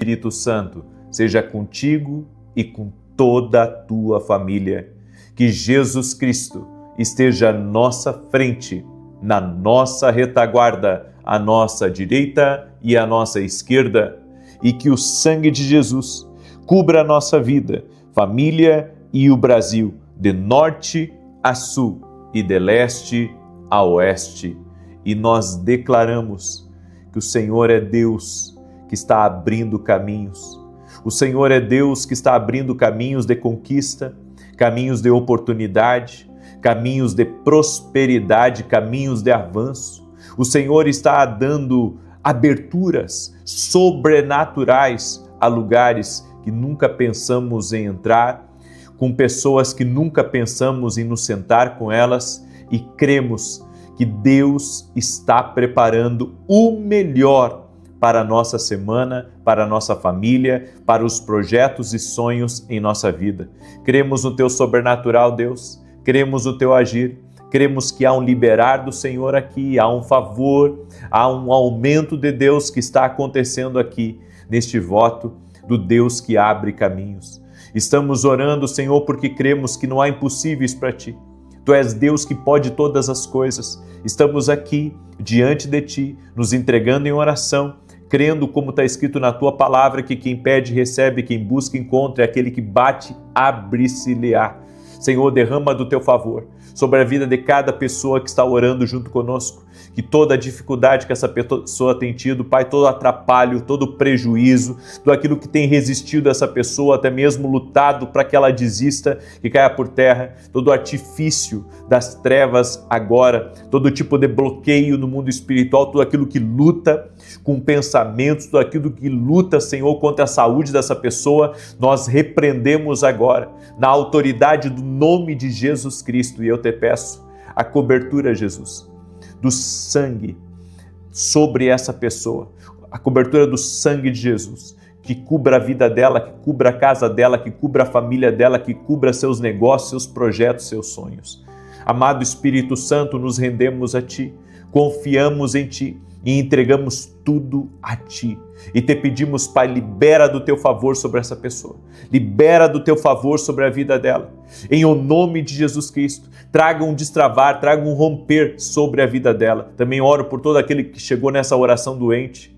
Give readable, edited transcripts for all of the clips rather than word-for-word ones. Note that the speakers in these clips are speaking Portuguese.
Espírito Santo seja contigo e com toda a tua família. Que Jesus Cristo esteja à nossa frente, na nossa retaguarda, à nossa direita e à nossa esquerda, e que o sangue de Jesus cubra a nossa vida, família e o Brasil, de norte a sul e de leste a oeste. E nós declaramos que o Senhor é Deus que está abrindo caminhos. O Senhor é Deus que está abrindo caminhos de conquista, caminhos de oportunidade, caminhos de prosperidade, caminhos de avanço. O Senhor está dando aberturas sobrenaturais a lugares que nunca pensamos em entrar, com pessoas que nunca pensamos em nos sentar com elas, e cremos que Deus está preparando o melhor para a nossa semana, para a nossa família, para os projetos e sonhos em nossa vida. Cremos no Teu sobrenatural, Deus, cremos no Teu agir, cremos que há um liberar do Senhor aqui, há um favor, há um aumento de Deus que está acontecendo aqui, neste voto do Deus que abre caminhos. Estamos orando, Senhor, porque cremos que não há impossíveis para Ti. Tu és Deus que pode todas as coisas. Estamos aqui, diante de Ti, nos entregando em oração, crendo, como está escrito na Tua palavra, que quem pede, recebe, quem busca, encontra, e aquele que bate, abre-se-lhe-á. Senhor, derrama do Teu favor sobre a vida de cada pessoa que está orando junto conosco, que toda a dificuldade que essa pessoa tem tido, Pai, todo atrapalho, todo prejuízo, tudo aquilo que tem resistido a essa pessoa, até mesmo lutado para que ela desista, que caia por terra, todo artifício das trevas agora, todo tipo de bloqueio no mundo espiritual, tudo aquilo que luta com pensamentos, tudo aquilo que luta, Senhor, contra a saúde dessa pessoa, nós repreendemos agora, na autoridade do nome de Jesus Cristo, e eu te peço a cobertura, Jesus, do sangue sobre essa pessoa, a cobertura do sangue de Jesus, que cubra a vida dela, que cubra a casa dela, que cubra a família dela, que cubra seus negócios, seus projetos, seus sonhos. Amado Espírito Santo, nos rendemos a Ti, confiamos em Ti e entregamos tudo a Ti. E te pedimos, Pai, libera do Teu favor sobre essa pessoa, libera do Teu favor sobre a vida dela. Em o nome de Jesus Cristo, traga um destravar, traga um romper sobre a vida dela. Também oro por todo aquele que chegou nessa oração doente,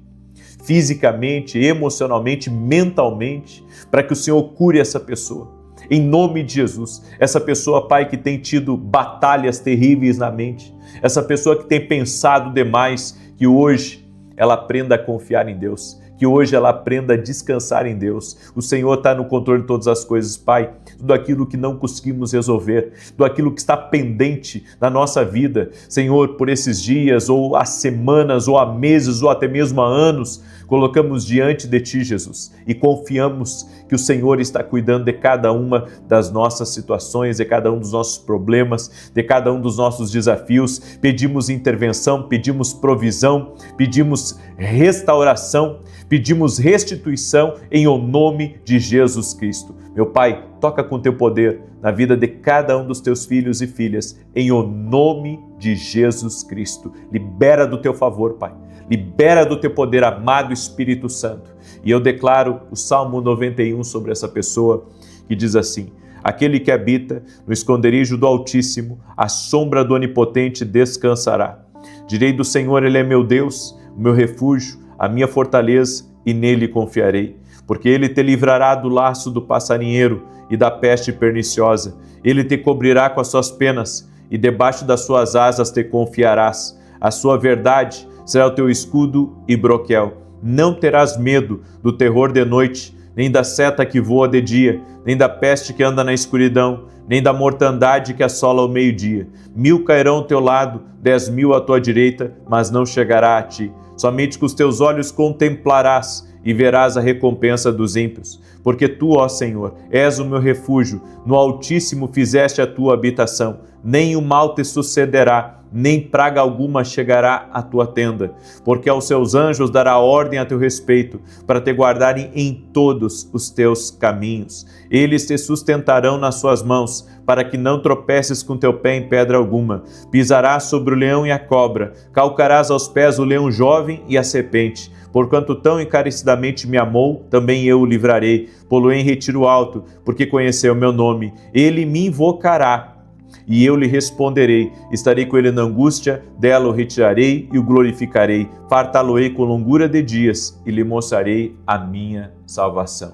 fisicamente, emocionalmente, mentalmente, para que o Senhor cure essa pessoa. Em nome de Jesus, essa pessoa, Pai, que tem tido batalhas terríveis na mente, essa pessoa que tem pensado demais, que hoje ela aprenda a confiar em Deus, que hoje ela aprenda a descansar em Deus. O Senhor está no controle de todas as coisas, Pai. Tudo aquilo que não conseguimos resolver, tudo aquilo que está pendente na nossa vida, Senhor, por esses dias, ou há semanas, ou há meses, ou até mesmo há anos, colocamos diante de Ti, Jesus, e confiamos que o Senhor está cuidando de cada uma das nossas situações, de cada um dos nossos problemas, de cada um dos nossos desafios. Pedimos intervenção, pedimos provisão, pedimos restauração, pedimos restituição em o nome de Jesus Cristo. Meu Pai, toca com Teu poder na vida de cada um dos Teus filhos e filhas, em o nome de Jesus Cristo. Libera do Teu favor, Pai. Libera do Teu poder, amado Espírito Santo. E eu declaro o Salmo 91 sobre essa pessoa, que diz assim: aquele que habita no esconderijo do Altíssimo, à sombra do Onipotente descansará. Direi do Senhor, Ele é meu Deus, o meu refúgio, a minha fortaleza, e nele confiarei. Porque Ele te livrará do laço do passarinheiro e da peste perniciosa. Ele te cobrirá com as suas penas, e debaixo das suas asas te confiarás. A sua verdade será o teu escudo e broquel. Não terás medo do terror de noite, nem da seta que voa de dia, nem da peste que anda na escuridão, nem da mortandade que assola ao meio-dia. 1000 cairão ao teu lado, 10.000 à tua direita, mas não chegará a ti. Somente com os teus olhos contemplarás e verás a recompensa dos ímpios. Porque Tu, ó Senhor, és o meu refúgio, no Altíssimo fizeste a Tua habitação. Nem o mal te sucederá, nem praga alguma chegará à tua tenda, porque aos seus anjos dará ordem a teu respeito, para te guardarem em todos os teus caminhos. Eles te sustentarão nas suas mãos, para que não tropeces com teu pé em pedra alguma. Pisarás sobre o leão e a cobra, calcarás aos pés o leão jovem e a serpente. Porquanto tão encarecidamente me amou, também eu o livrarei, pô-lo-ei em retiro alto, porque conheceu o meu nome. Ele me invocará, e eu lhe responderei. Estarei com ele na angústia, dela o retirarei e o glorificarei. Fartá-lo-ei com longura de dias, e lhe mostrarei a minha salvação.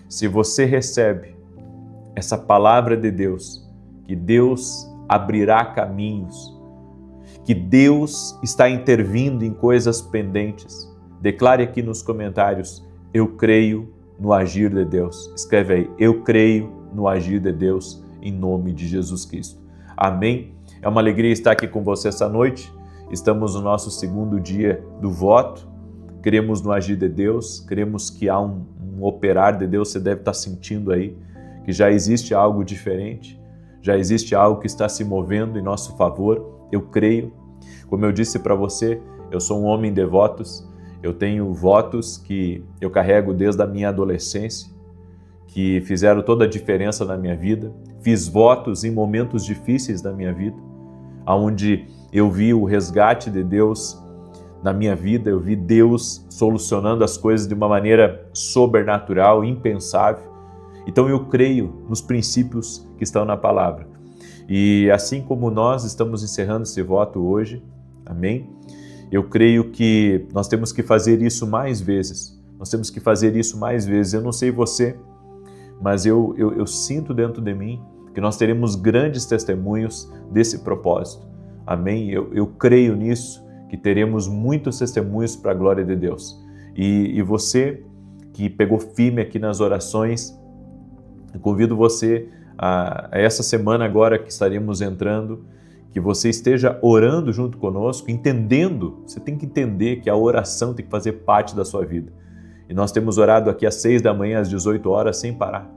Se você recebe essa palavra de Deus, que Deus abrirá caminhos, que Deus está intervindo em coisas pendentes, declare aqui nos comentários: eu creio no agir de Deus. Escreve aí: eu creio no agir de Deus, em nome de Jesus Cristo. Amém? É uma alegria estar aqui com você essa noite. Estamos no nosso segundo dia do voto. Cremos no agir de Deus, cremos que há um operar de Deus. Você deve estar sentindo aí que já existe algo diferente, já existe algo que está se movendo em nosso favor. Eu creio. Como eu disse para você, eu sou um homem de votos. Eu tenho votos que eu carrego desde a minha adolescência, que fizeram toda a diferença na minha vida. Fiz votos em momentos difíceis da minha vida, onde eu vi o resgate de Deus na minha vida, eu vi Deus solucionando as coisas de uma maneira sobrenatural, impensável. Então eu creio nos princípios que estão na palavra. E assim como nós estamos encerrando esse voto hoje, amém? Eu creio que nós temos que fazer isso mais vezes. Nós temos que fazer isso mais vezes. Eu não sei você, mas eu sinto dentro de mim que nós teremos grandes testemunhos desse propósito. Amém? Eu creio nisso, que teremos muitos testemunhos para a glória de Deus. E você que pegou firme aqui nas orações, eu convido você a essa semana agora que estaremos entrando, que você esteja orando junto conosco, entendendo, você tem que entender que a oração tem que fazer parte da sua vida. E nós temos orado aqui às 6 da manhã, às 18 horas, sem parar,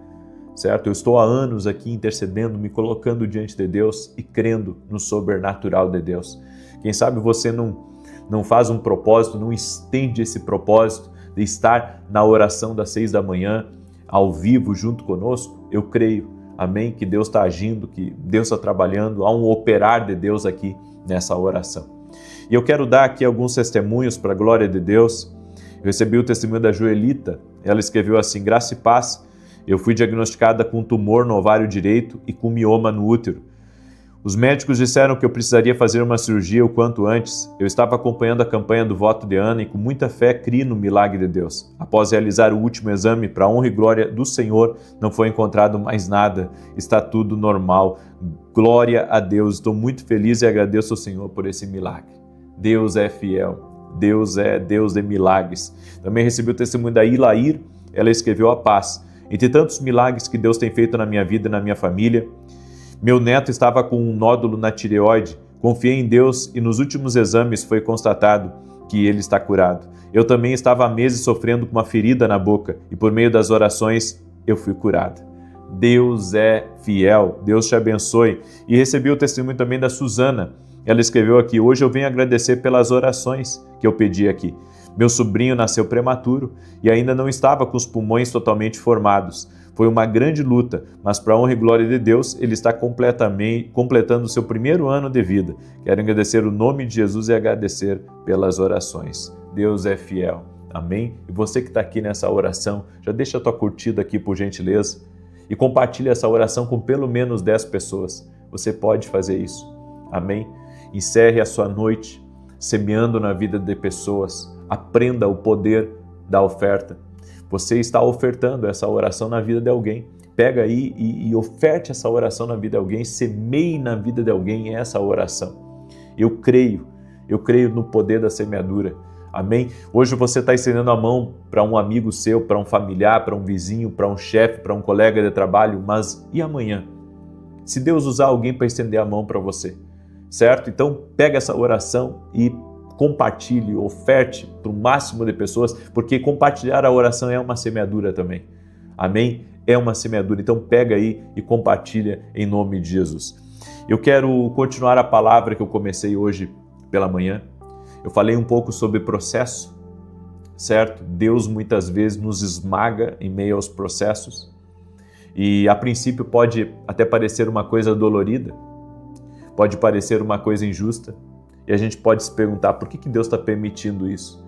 certo? Eu estou há anos aqui intercedendo, me colocando diante de Deus e crendo no sobrenatural de Deus. Quem sabe você não faz um propósito, não estende esse propósito de estar na oração das 6 da manhã, ao vivo, junto conosco? Eu creio. Amém? Que Deus está agindo, que Deus está trabalhando, há um operar de Deus aqui nessa oração. E eu quero dar aqui alguns testemunhos para a glória de Deus. Eu recebi o testemunho da Joelita, ela escreveu assim: graça e paz, eu fui diagnosticada com um tumor no ovário direito e com mioma no útero. Os médicos disseram que eu precisaria fazer uma cirurgia o quanto antes. Eu estava acompanhando a campanha do voto de Ana e com muita fé criei no milagre de Deus. Após realizar o último exame, para a honra e glória do Senhor, não foi encontrado mais nada. Está tudo normal. Glória a Deus. Estou muito feliz e agradeço ao Senhor por esse milagre. Deus é fiel. Deus é Deus de milagres. Também recebi o testemunho da Ilair. Ela escreveu: a paz. Entre tantos milagres que Deus tem feito na minha vida e na minha família, meu neto estava com um nódulo na tireoide. Confiei em Deus e nos últimos exames foi constatado que ele está curado. Eu também estava há meses sofrendo com uma ferida na boca e por meio das orações eu fui curado. Deus é fiel. Deus te abençoe. E recebi o testemunho também da Suzana. Ela escreveu aqui: hoje eu venho agradecer pelas orações que eu pedi aqui. Meu sobrinho nasceu prematuro e ainda não estava com os pulmões totalmente formados. Foi uma grande luta, mas para a honra e glória de Deus, ele está completando o seu primeiro ano de vida. Quero agradecer o nome de Jesus e agradecer pelas orações. Deus é fiel. Amém? E você que está aqui nessa oração, já deixa a tua curtida aqui, por gentileza, e compartilha essa oração com pelo menos 10 pessoas. Você pode fazer isso. Amém? Encerre a sua noite semeando na vida de pessoas. Aprenda o poder da oferta. Você está ofertando essa oração na vida de alguém. Pega aí e oferte essa oração na vida de alguém, semeie na vida de alguém essa oração. Eu creio no poder da semeadura. Amém? Hoje você está estendendo a mão para um amigo seu, para um familiar, para um vizinho, para um chefe, para um colega de trabalho, mas e amanhã? Se Deus usar alguém para estender a mão para você, certo? Então pega essa oração e compartilhe, oferte para o máximo de pessoas, porque compartilhar a oração é uma semeadura também. Amém? É uma semeadura. Então pega aí e compartilha em nome de Jesus. Eu quero continuar a palavra que eu comecei hoje pela manhã. Eu falei um pouco sobre processo, certo? Deus muitas vezes nos esmaga em meio aos processos e a princípio pode até parecer uma coisa dolorida, pode parecer uma coisa injusta e a gente pode se perguntar por que Deus está permitindo isso?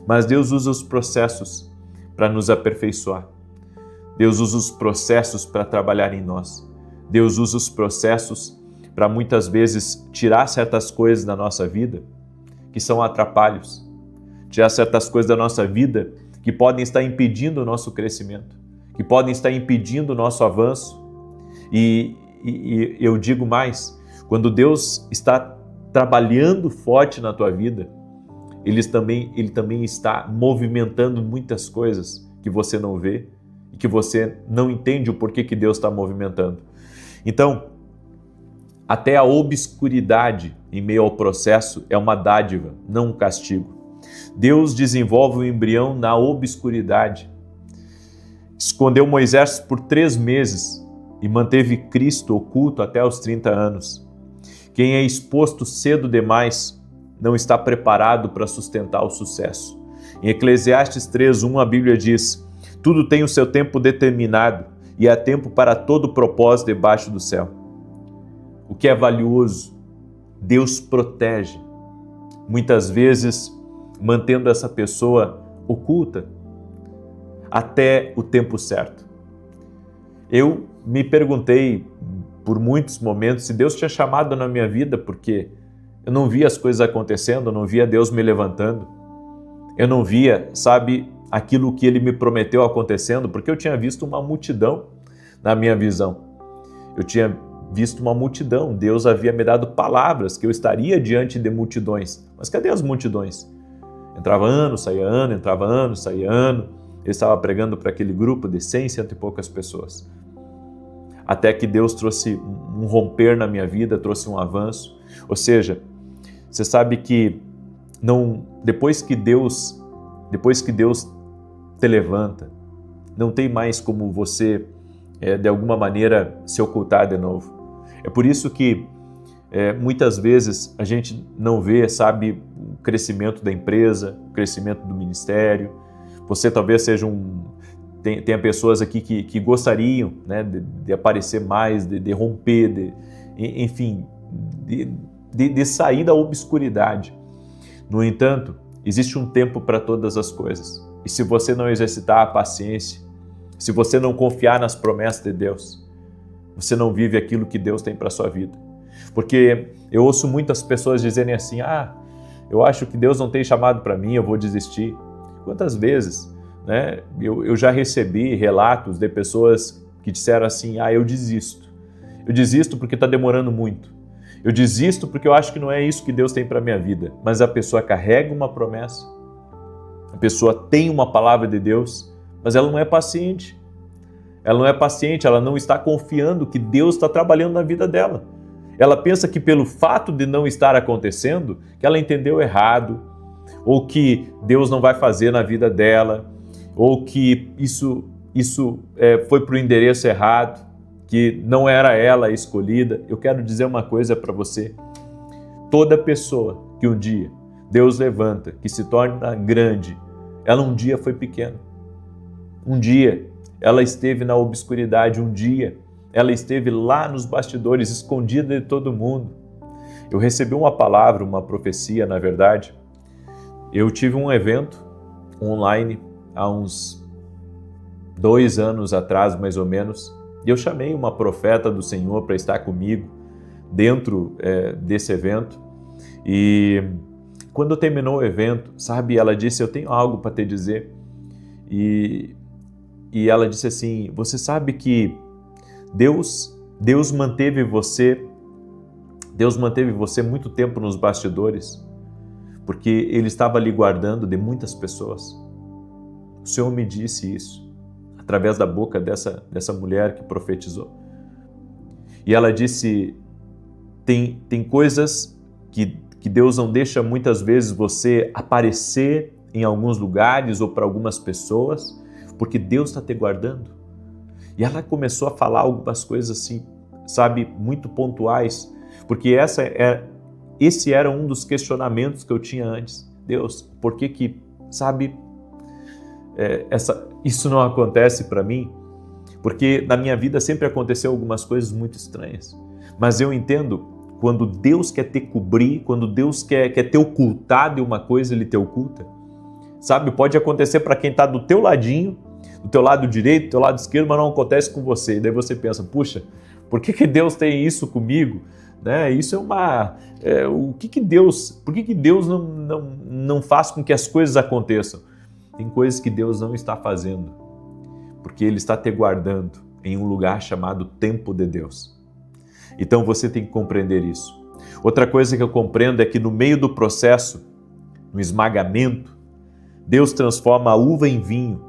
Mas Deus usa os processos para nos aperfeiçoar. Deus usa os processos para trabalhar em nós. Deus usa os processos para muitas vezes tirar certas coisas da nossa vida que são atrapalhos, tirar certas coisas da nossa vida que podem estar impedindo o nosso crescimento, que podem estar impedindo o nosso avanço. E eu digo mais, quando Deus está trabalhando forte na tua vida, Ele também está movimentando muitas coisas que você não vê e que você não entende o porquê que Deus está movimentando. Então, até a obscuridade em meio ao processo é uma dádiva, não um castigo. Deus desenvolve o embrião na obscuridade. Escondeu Moisés por 3 meses e manteve Cristo oculto até os 30 anos. Quem é exposto cedo demais não está preparado para sustentar o sucesso. Em Eclesiastes 3:1 a Bíblia diz: tudo tem o seu tempo determinado e há tempo para todo propósito debaixo do céu. O que é valioso, Deus protege, muitas vezes mantendo essa pessoa oculta até o tempo certo. Eu me perguntei por muitos momentos se Deus tinha chamado na minha vida, porque eu não via as coisas acontecendo, eu não via Deus me levantando, eu não via, aquilo que Ele me prometeu acontecendo, porque eu tinha visto uma multidão na minha visão. Eu tinha visto uma multidão, Deus havia me dado palavras que eu estaria diante de multidões. Mas cadê as multidões? Entrava ano, saía ano, entrava ano, saía ano. Ele estava pregando para aquele grupo de 100, 100 e poucas pessoas. Até que Deus trouxe um romper na minha vida, trouxe um avanço. Ou seja, você sabe que depois que Deus te levanta, não tem mais como você, de alguma maneira, se ocultar de novo. É por isso que muitas vezes a gente não vê, o crescimento da empresa, o crescimento do ministério. Você talvez seja tenha pessoas aqui que gostariam, né, de aparecer mais, de romper, enfim, de sair da obscuridade. No entanto, existe um tempo para todas as coisas. E se você não exercitar a paciência, se você não confiar nas promessas de Deus, você não vive aquilo que Deus tem para a sua vida. Porque eu ouço muitas pessoas dizerem assim: eu acho que Deus não tem chamado para mim, eu vou desistir. Quantas vezes, né, eu já recebi relatos de pessoas que disseram assim: eu desisto. Eu desisto porque está demorando muito. Eu desisto porque eu acho que não é isso que Deus tem para a minha vida. Mas a pessoa carrega uma promessa, a pessoa tem uma palavra de Deus, mas ela não é paciente. Ela não é paciente, ela não está confiando que Deus está trabalhando na vida dela. Ela pensa que pelo fato de não estar acontecendo, que ela entendeu errado, ou que Deus não vai fazer na vida dela, ou que isso foi para o endereço errado, que não era ela a escolhida. Eu quero dizer uma coisa para você: toda pessoa que um dia Deus levanta, que se torna grande, ela um dia foi pequena. Um dia ela esteve na obscuridade, um dia ela esteve lá nos bastidores, escondida de todo mundo. Eu recebi uma palavra, uma profecia, na verdade. Eu tive um evento online há uns 2 anos atrás, mais ou menos, e eu chamei uma profeta do Senhor para estar comigo dentro desse evento. E quando terminou o evento, ela disse: eu tenho algo para te dizer. E ela disse assim: você sabe que Deus manteve você muito tempo nos bastidores, porque Ele estava lhe guardando de muitas pessoas. O Senhor me disse isso, através da boca dessa mulher que profetizou. E ela disse: tem coisas que Deus não deixa muitas vezes você aparecer em alguns lugares ou para algumas pessoas, porque Deus está te guardando. E ela começou a falar algumas coisas assim sabe, muito pontuais, porque esse era um dos questionamentos que eu tinha antes. Deus, por que, sabe, isso não acontece para mim? Porque na minha vida sempre aconteceu algumas coisas muito estranhas. Mas eu entendo, quando Deus quer te cobrir, quando Deus quer te ocultar de uma coisa, Ele te oculta. Sabe, pode acontecer para quem está do teu ladinho, do teu lado direito, do teu lado esquerdo, mas não acontece com você. E daí você pensa, puxa, por que Deus tem isso comigo? Né? Isso por que Deus não faz com que as coisas aconteçam? Tem coisas que Deus não está fazendo, porque Ele está te guardando em um lugar chamado tempo de Deus. Então você tem que compreender isso. Outra coisa que eu compreendo é que no meio do processo, no esmagamento, Deus transforma a uva em vinho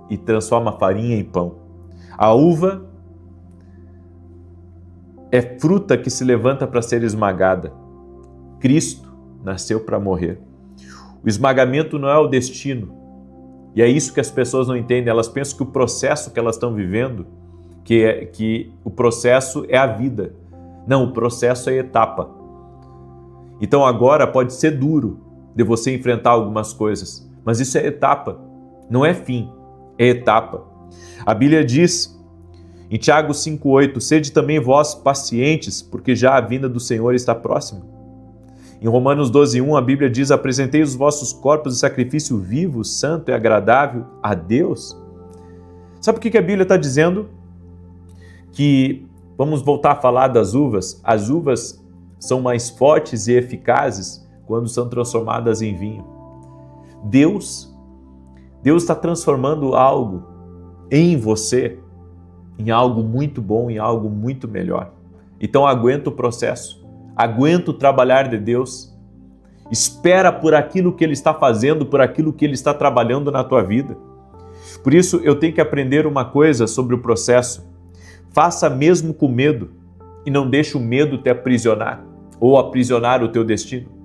e transforma a farinha em pão. A uva é fruta que se levanta para ser esmagada. Cristo nasceu para morrer. O esmagamento não é o destino. E é isso que as pessoas não entendem. Elas pensam que o processo que elas estão vivendo, que o processo é a vida. Não, o processo é a etapa. Então agora pode ser duro de você enfrentar algumas coisas, mas isso é etapa, não é fim, é etapa. A Bíblia diz em Tiago 5,8, sede também vós pacientes, porque já a vinda do Senhor está próxima. Em Romanos 12,1, a Bíblia diz, apresentei os vossos corpos em sacrifício vivo, santo e agradável a Deus. Sabe o que a Bíblia está dizendo? Que, vamos voltar a falar das uvas, as uvas são mais fortes e eficazes quando são transformadas em vinho. Deus está transformando algo em você, em algo muito bom, em algo muito melhor. Então aguenta o processo, aguenta o trabalhar de Deus, espera por aquilo que Ele está fazendo, por aquilo que Ele está trabalhando na tua vida. Por isso eu tenho que aprender uma coisa sobre o processo. Faça mesmo com medo e não deixe o medo te aprisionar ou aprisionar o teu destino.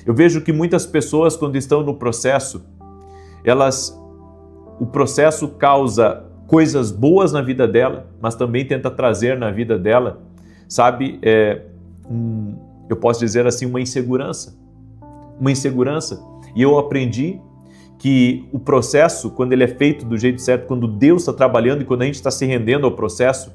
Eu vejo que muitas pessoas, quando estão no processo, o processo causa coisas boas na vida dela, mas também tenta trazer na vida dela, sabe, eu posso dizer assim, uma insegurança. E eu aprendi que o processo, quando ele é feito do jeito certo, quando Deus está trabalhando e quando a gente está se rendendo ao processo,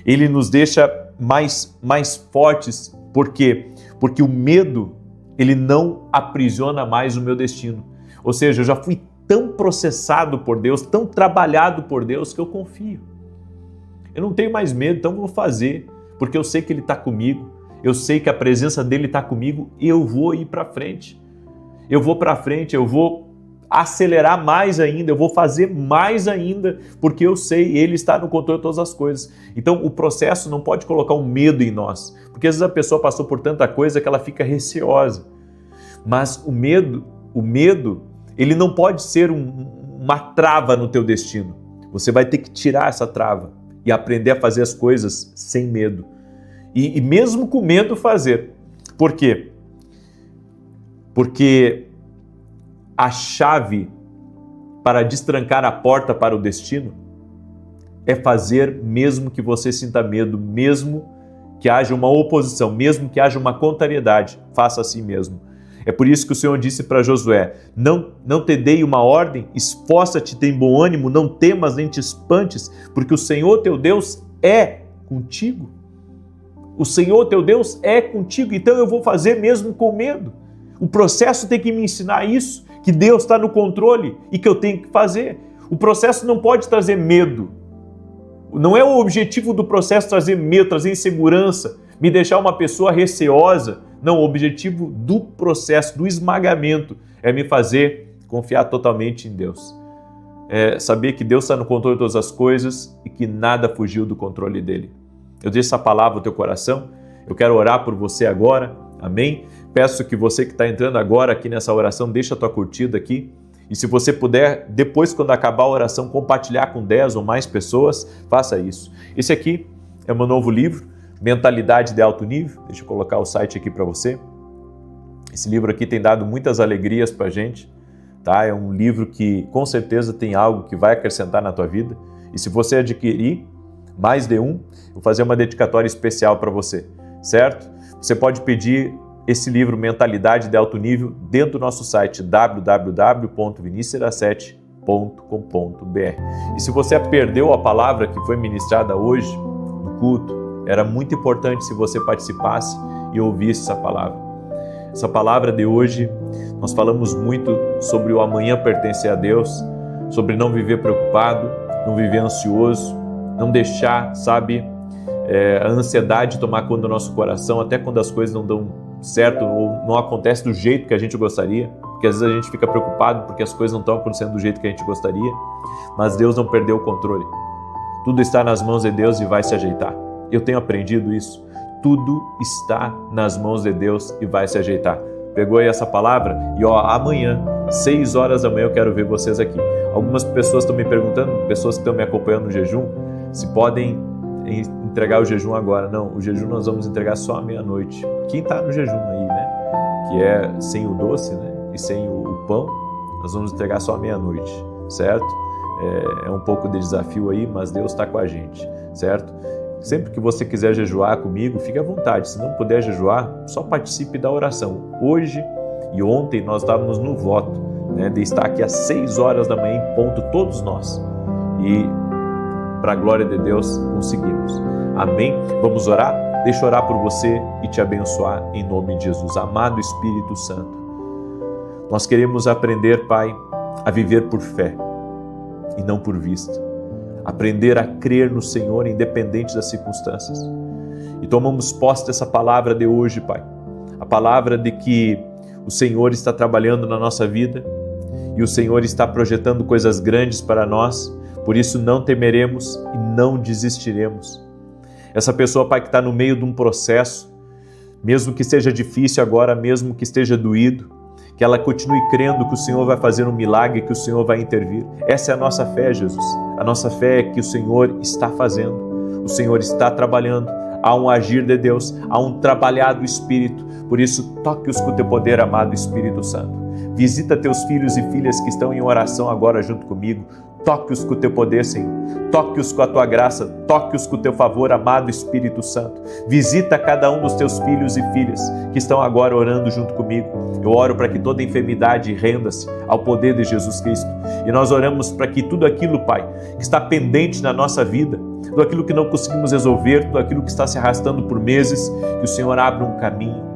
ele nos deixa mais fortes. Por quê? Porque o medo, ele não aprisiona mais o meu destino. Ou seja, eu já fui tão processado por Deus, tão trabalhado por Deus, que eu confio. Eu não tenho mais medo, então vou fazer, porque eu sei que Ele está comigo, eu sei que a presença dEle está comigo e eu vou ir para frente. Eu vou para frente, eu vou acelerar mais ainda, eu vou fazer mais ainda, porque eu sei, Ele está no controle de todas as coisas. Então o processo não pode colocar um medo em nós, porque às vezes a pessoa passou por tanta coisa que ela fica receosa. Mas o medo, ele não pode ser uma trava no teu destino. Você vai ter que tirar essa trava e aprender a fazer as coisas sem medo. E mesmo com medo fazer. Por quê? Porque a chave para destrancar a porta para o destino é fazer mesmo que você sinta medo, mesmo que haja uma oposição, mesmo que haja uma contrariedade, faça assim mesmo. É por isso que o Senhor disse para Josué, não te dei uma ordem, esforça-te, tem bom ânimo, não temas nem te espantes, porque o Senhor teu Deus é contigo. O Senhor teu Deus é contigo, então eu vou fazer mesmo com medo. O processo tem que me ensinar isso, que Deus está no controle e que eu tenho que fazer. O processo não pode trazer medo. Não é o objetivo do processo trazer medo, trazer insegurança, me deixar uma pessoa receosa. Não, o objetivo do processo, do esmagamento, é me fazer confiar totalmente em Deus. É saber que Deus está no controle de todas as coisas e que nada fugiu do controle dele. Eu deixo essa palavra no teu coração, eu quero orar por você agora, amém? Peço que você que está entrando agora aqui nessa oração, deixa a tua curtida aqui. E se você puder, depois quando acabar a oração, compartilhar com 10 ou mais pessoas, faça isso. Esse aqui é o meu novo livro, Mentalidade de Alto Nível. Deixa eu colocar o site aqui para você. Esse livro aqui tem dado muitas alegrias para a gente, tá? É um livro que com certeza tem algo que vai acrescentar na tua vida. E se você adquirir, mais de um, eu vou fazer uma dedicatória especial para você, certo? Você pode pedir esse livro Mentalidade de Alto Nível dentro do nosso site www.vinicius07.com.br. E se você perdeu a palavra que foi ministrada hoje no culto, era muito importante se você participasse e ouvisse essa palavra. Essa palavra de hoje, nós falamos muito sobre o amanhã pertencer a Deus, sobre não viver preocupado, não viver ansioso, não deixar, a ansiedade tomar conta do nosso coração, até quando as coisas não dão certo ou não acontece do jeito que a gente gostaria, porque às vezes a gente fica preocupado porque as coisas não estão acontecendo do jeito que a gente gostaria, mas Deus não perdeu o controle. Tudo está nas mãos de Deus e vai se ajeitar. Eu tenho aprendido isso. Tudo está nas mãos de Deus e vai se ajeitar. Pegou aí essa palavra? E amanhã, 6 horas da manhã, eu quero ver vocês aqui. Algumas pessoas estão me perguntando, pessoas que estão me acompanhando no jejum, se podem entregar o jejum agora. Não, o jejum nós vamos entregar só à meia-noite. Quem está no jejum aí, né? Que é sem o doce, né? E sem o pão, nós vamos entregar só à meia-noite, certo? É um pouco de desafio aí, mas Deus está com a gente, certo? Sempre que você quiser jejuar comigo, fique à vontade. Se não puder jejuar, só participe da oração. Hoje e ontem nós estávamos no voto, né, de estar aqui às 6 horas da manhã em ponto, todos nós. E para a glória de Deus conseguimos. Amém? Vamos orar? Deixa eu orar por você e te abençoar em nome de Jesus. Amado Espírito Santo, nós queremos aprender, Pai, a viver por fé e não por vista. Aprender a crer no Senhor independente das circunstâncias. E tomamos posse dessa palavra de hoje, Pai. A palavra de que o Senhor está trabalhando na nossa vida e o Senhor está projetando coisas grandes para nós. Por isso não temeremos e não desistiremos. Essa pessoa, Pai, que está no meio de um processo, mesmo que seja difícil agora, mesmo que esteja doído, que ela continue crendo que o Senhor vai fazer um milagre, que o Senhor vai intervir. Essa é a nossa fé, Jesus. A nossa fé é que o Senhor está fazendo, o Senhor está trabalhando. Há um agir de Deus, há um trabalhar do Espírito. Por isso, toque-os com o teu poder, amado Espírito Santo. Visita teus filhos e filhas que estão em oração agora junto comigo. Toque-os com o teu poder, Senhor. Toque-os com a tua graça. Toque-os com o teu favor, amado Espírito Santo. Visita cada um dos teus filhos e filhas que estão agora orando junto comigo. Eu oro para que toda enfermidade renda-se ao poder de Jesus Cristo. E nós oramos para que tudo aquilo, Pai, que está pendente na nossa vida, tudo aquilo que não conseguimos resolver, tudo aquilo que está se arrastando por meses, que o Senhor abra um caminho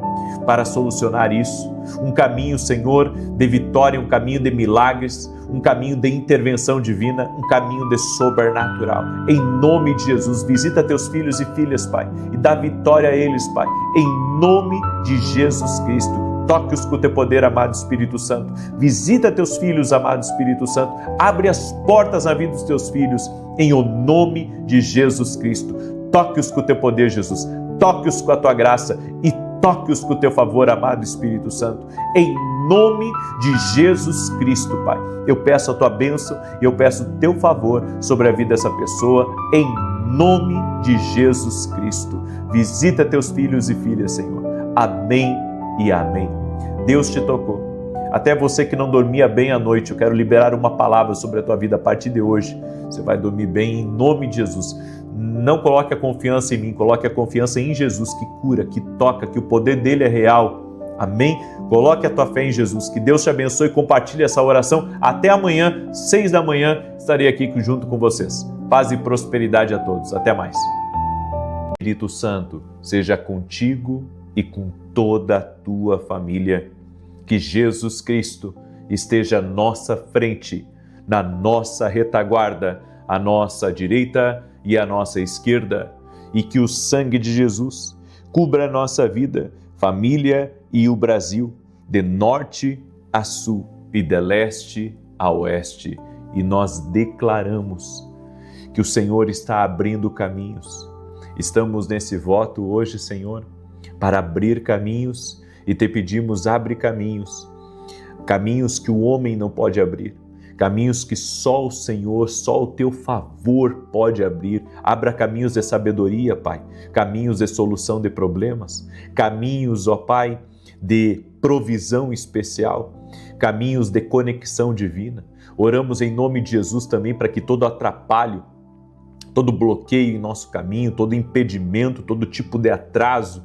para solucionar isso. Um caminho, Senhor, de vitória, um caminho de milagres, um caminho de intervenção divina, um caminho de sobrenatural. Em nome de Jesus, visita teus filhos e filhas, Pai, e dá vitória a eles, Pai. Em nome de Jesus Cristo. Toque-os com o teu poder, amado Espírito Santo. Visita teus filhos, amado Espírito Santo. Abre as portas na vida dos teus filhos, em o nome de Jesus Cristo. Toque-os com o teu poder, Jesus. Toque-os com a tua graça e toque-os com o teu favor, amado Espírito Santo. Em nome de Jesus Cristo, Pai. Eu peço a tua bênção e eu peço o teu favor sobre a vida dessa pessoa, em nome de Jesus Cristo. Visita teus filhos e filhas, Senhor. Amém e amém. Deus te tocou. Até você que não dormia bem à noite, eu quero liberar uma palavra sobre a tua vida a partir de hoje. Você vai dormir bem em nome de Jesus. Não coloque a confiança em mim, coloque a confiança em Jesus, que cura, que toca, que o poder dele é real. Amém? Coloque a tua fé em Jesus. Que Deus te abençoe e compartilhe essa oração. Até amanhã, 6 da manhã, estarei aqui junto com vocês. Paz e prosperidade a todos. Até mais. Espírito Santo, seja contigo e com toda a tua família. Que Jesus Cristo esteja à nossa frente, na nossa retaguarda, à nossa direita e à nossa esquerda, e que o sangue de Jesus cubra a nossa vida, família e o Brasil, de norte a sul e de leste a oeste. E nós declaramos que o Senhor está abrindo caminhos. Estamos nesse voto hoje, Senhor, para abrir caminhos, e te pedimos, abre caminhos, caminhos que o homem não pode abrir, caminhos que só o Senhor, só o teu favor pode abrir. Abra caminhos de sabedoria, Pai, caminhos de solução de problemas, caminhos, ó Pai, de provisão especial, caminhos de conexão divina. Oramos em nome de Jesus também para que todo atrapalho todo bloqueio em nosso caminho, todo impedimento, todo tipo de atraso,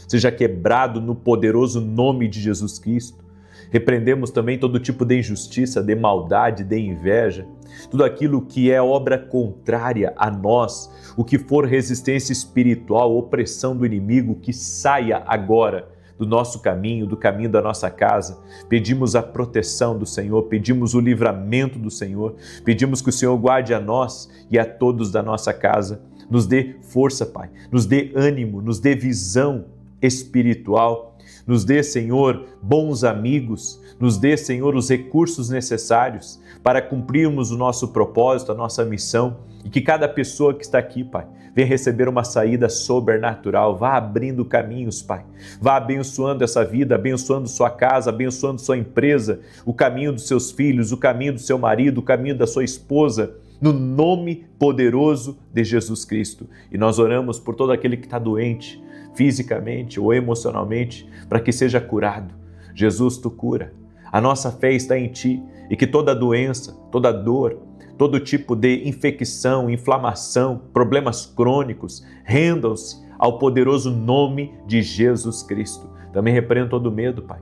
seja quebrado no poderoso nome de Jesus Cristo. Repreendemos também todo tipo de injustiça, de maldade, de inveja, tudo aquilo que é obra contrária a nós, o que for resistência espiritual, opressão do inimigo, que saia agora do nosso caminho, do caminho da nossa casa. Pedimos a proteção do Senhor, pedimos o livramento do Senhor, pedimos que o Senhor guarde a nós e a todos da nossa casa. Nos dê força, Pai, nos dê ânimo, nos dê visão espiritual, nos dê, Senhor, bons amigos, nos dê, Senhor, os recursos necessários para cumprirmos o nosso propósito, a nossa missão, e que cada pessoa que está aqui, Pai, venha receber uma saída sobrenatural. Vá abrindo caminhos, Pai. Vá abençoando essa vida, abençoando sua casa, abençoando sua empresa, o caminho dos seus filhos, o caminho do seu marido, o caminho da sua esposa, no nome poderoso de Jesus Cristo. E nós oramos por todo aquele que está doente, fisicamente ou emocionalmente, para que seja curado. Jesus, tu cura. A nossa fé está em Ti, e que toda doença, toda dor, todo tipo de infecção, inflamação, problemas crônicos, rendam-se ao poderoso nome de Jesus Cristo. Também repreendo todo medo, Pai.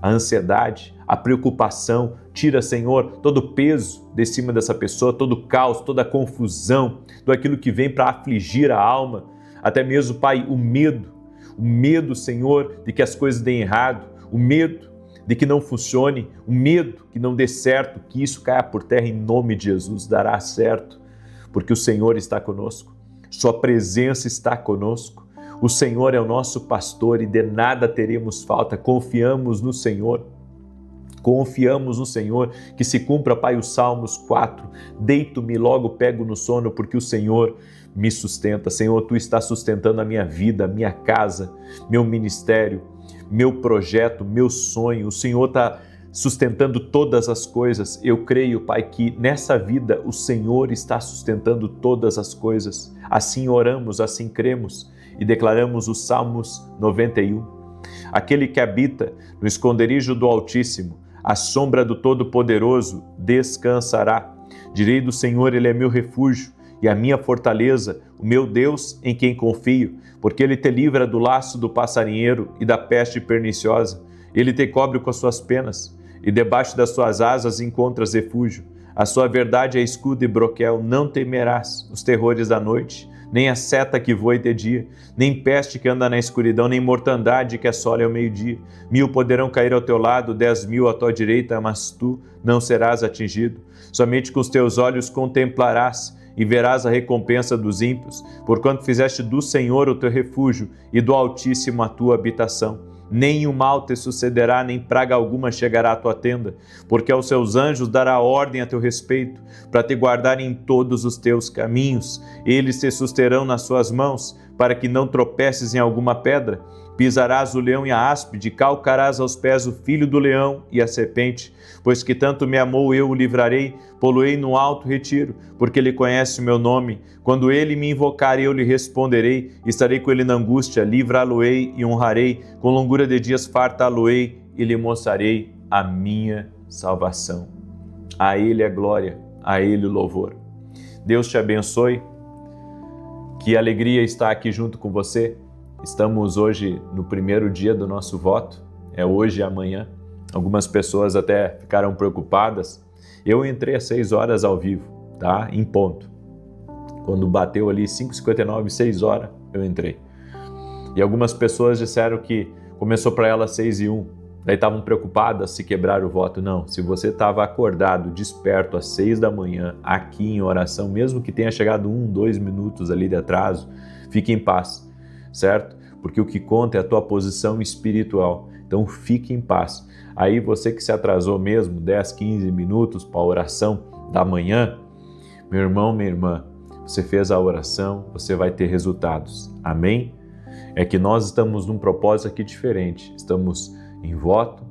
A ansiedade, a preocupação, tira, Senhor, todo o peso de cima dessa pessoa, todo o caos, toda a confusão, tudo aquilo que vem para afligir a alma, até mesmo, Pai, o medo, Senhor, de que as coisas deem errado, o medo de que não funcione, o medo que não dê certo, que isso caia por terra em nome de Jesus. Dará certo, porque o Senhor está conosco, Sua presença está conosco, o Senhor é o nosso pastor e de nada teremos falta. Confiamos no Senhor, que se cumpra, Pai, os Salmos 4, deito-me logo, pego no sono, porque o Senhor me sustenta. Senhor, Tu estás sustentando a minha vida, a minha casa, meu ministério, meu projeto, meu sonho. O Senhor está sustentando todas as coisas. Eu creio, Pai, que nessa vida o Senhor está sustentando todas as coisas. Assim oramos, assim cremos e declaramos os Salmos 91. Aquele que habita no esconderijo do Altíssimo, à sombra do Todo-Poderoso, descansará. Direi do Senhor, Ele é meu refúgio e a minha fortaleza, o meu Deus em quem confio, porque Ele te livra do laço do passarinheiro e da peste perniciosa. Ele te cobre com as suas penas, e debaixo das suas asas encontras refúgio. A sua verdade é escudo e broquel. Não temerás os terrores da noite, nem a seta que voe de dia, nem peste que anda na escuridão, nem mortandade que assole ao meio-dia. 1000 poderão cair ao teu lado, 10.000 à tua direita, mas tu não serás atingido. Somente com os teus olhos contemplarás e verás a recompensa dos ímpios, porquanto fizeste do Senhor o teu refúgio e do Altíssimo a tua habitação. Nem o mal te sucederá, nem praga alguma chegará à tua tenda, porque aos seus anjos dará ordem a teu respeito, para te guardarem em todos os teus caminhos. Eles te susterão nas suas mãos, para que não tropeces em alguma pedra. Pisarás o leão e a áspide, calcarás aos pés o filho do leão e a serpente. Pois que tanto me amou, eu o livrarei, pô-lo-ei no alto retiro, porque ele conhece o meu nome. Quando ele me invocar, eu lhe responderei, estarei com ele na angústia, livrá-lo-ei e honrarei, com longura de dias fartá-lo-ei e lhe mostrarei a minha salvação. A ele a glória, a ele o louvor. Deus te abençoe, que alegria estar aqui junto com você. Estamos hoje no primeiro dia do nosso voto, é hoje e amanhã. Algumas pessoas até ficaram preocupadas. Eu entrei às 6 horas ao vivo, tá? Em ponto. Quando bateu ali 5h59, 6 horas, eu entrei. E algumas pessoas disseram que começou para elas 6h01. Daí estavam preocupadas se quebrar o voto. Não, se você estava acordado, desperto às 6 da manhã, aqui em oração, mesmo que tenha chegado 1-2 minutos ali de atraso, fique em paz. Certo? Porque o que conta é a tua posição espiritual. Então fique em paz. Aí você que se atrasou mesmo 10-15 minutos para a oração da manhã, meu irmão, minha irmã, você fez a oração, você vai ter resultados. Amém? É que nós estamos num propósito aqui diferente. Estamos em voto,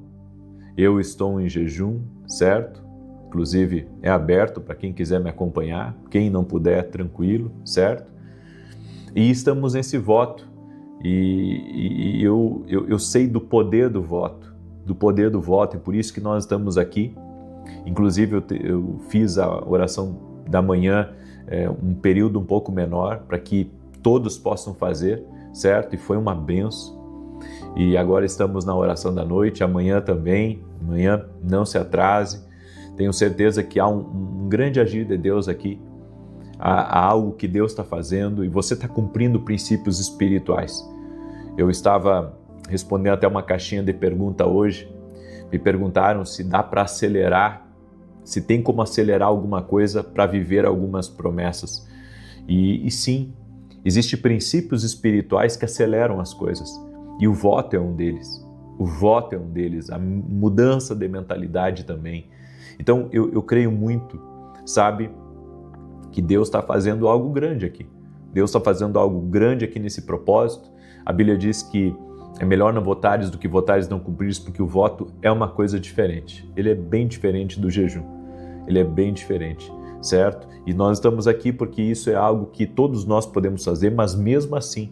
eu estou em jejum, certo? Inclusive é aberto para quem quiser me acompanhar, quem não puder, tranquilo, certo? E estamos nesse voto. E eu sei do poder do voto, e por isso que nós estamos aqui. Inclusive eu fiz a oração da manhã um período um pouco menor para que todos possam fazer, certo? E foi uma benção. E agora estamos na oração da noite, amanhã também, amanhã não se atrase. Tenho certeza que há um grande agir de Deus aqui, há algo que Deus está fazendo e você está cumprindo princípios espirituais. Eu estava respondendo até uma caixinha de pergunta hoje, me perguntaram se dá para acelerar, se tem como acelerar alguma coisa para viver algumas promessas. E sim, existem princípios espirituais que aceleram as coisas. E o voto é um deles. O voto é um deles. A mudança de mentalidade também. Então, eu creio muito, sabe, que Deus está fazendo algo grande aqui. Deus está fazendo algo grande aqui nesse propósito. A Bíblia diz que é melhor não votares do que votares não cumprires, porque o voto é uma coisa diferente. Ele é bem diferente do jejum. Ele é bem diferente, certo? E nós estamos aqui porque isso é algo que todos nós podemos fazer, mas mesmo assim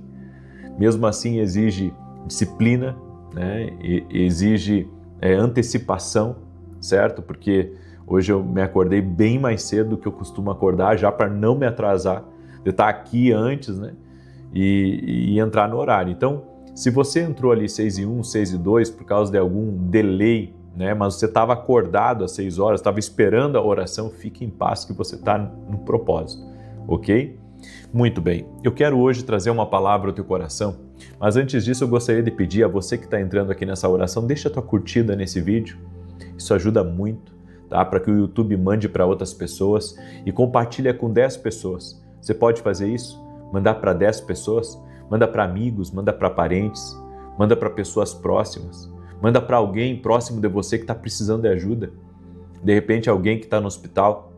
exige disciplina, né? Exige antecipação, certo? Porque hoje eu me acordei bem mais cedo do que eu costumo acordar, já para não me atrasar, de estar aqui antes, né? E entrar no horário. Então, se você entrou ali 6:01, 6:02 por causa de algum delay, né? Mas você estava acordado às 6 horas, estava esperando a oração, fique em paz que você está no propósito, ok? Muito bem, eu quero hoje trazer uma palavra ao teu coração, mas antes disso eu gostaria de pedir a você que está entrando aqui nessa oração, deixa a tua curtida nesse vídeo, isso ajuda muito, tá? Para que o YouTube mande para outras pessoas e compartilha com 10 pessoas. Você pode fazer isso? Mandar para 10 pessoas? Manda para amigos, manda para parentes, manda para pessoas próximas, manda para alguém próximo de você que está precisando de ajuda, de repente alguém que está no hospital,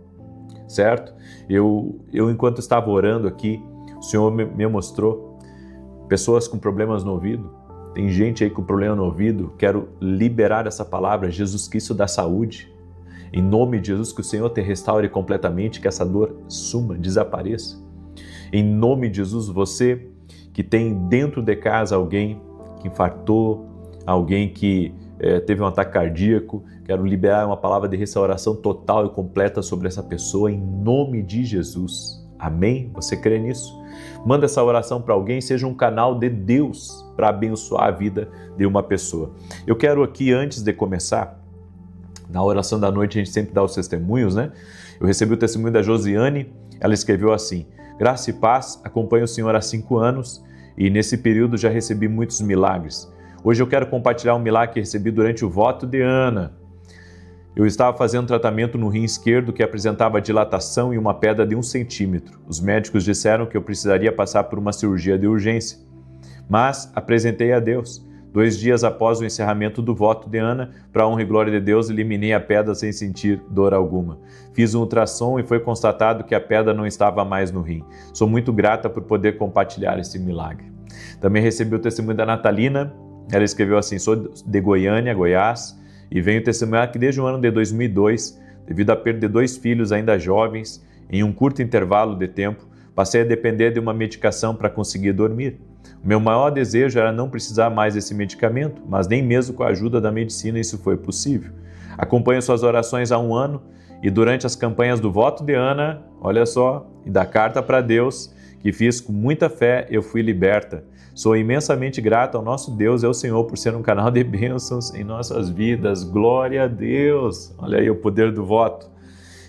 certo? Eu enquanto estava orando aqui, o Senhor me mostrou pessoas com problemas no ouvido, tem gente aí com problema no ouvido, quero liberar essa palavra, Jesus Cristo da saúde, em nome de Jesus, que o Senhor te restaure completamente, que essa dor suma, desapareça, em nome de Jesus, você que tem dentro de casa alguém que infartou, alguém que teve um ataque cardíaco, quero liberar uma palavra de restauração total e completa sobre essa pessoa, em nome de Jesus. Amém? Você crê nisso? Manda essa oração para alguém, seja um canal de Deus para abençoar a vida de uma pessoa. Eu quero aqui, antes de começar, na oração da noite a gente sempre dá os testemunhos, né? Eu recebi o testemunho da Josiane, ela escreveu assim: graça e paz, acompanho o Senhor há 5 anos e nesse período já recebi muitos milagres. Hoje eu quero compartilhar um milagre que recebi durante o voto de Ana. Eu estava fazendo tratamento no rim esquerdo que apresentava dilatação e uma pedra de 1 centímetro. Os médicos disseram que eu precisaria passar por uma cirurgia de urgência. Mas apresentei a Deus. 2 dias após o encerramento do voto de Ana, para a honra e glória de Deus, eliminei a pedra sem sentir dor alguma. Fiz um ultrassom e foi constatado que a pedra não estava mais no rim. Sou muito grata por poder compartilhar esse milagre. Também recebi o testemunho da Natalina. Ela escreveu assim: sou de Goiânia, Goiás, e venho testemunhar que desde o ano de 2002, devido à perda de 2 filhos ainda jovens, em um curto intervalo de tempo, passei a depender de uma medicação para conseguir dormir. O meu maior desejo era não precisar mais desse medicamento, mas nem mesmo com a ajuda da medicina isso foi possível. Acompanho suas orações há 1 ano e durante as campanhas do voto de Ana, olha só, e da carta para Deus, que fiz com muita fé, eu fui liberta. Sou imensamente grato ao nosso Deus e ao Senhor por ser um canal de bênçãos em nossas vidas. Glória a Deus! Olha aí o poder do voto.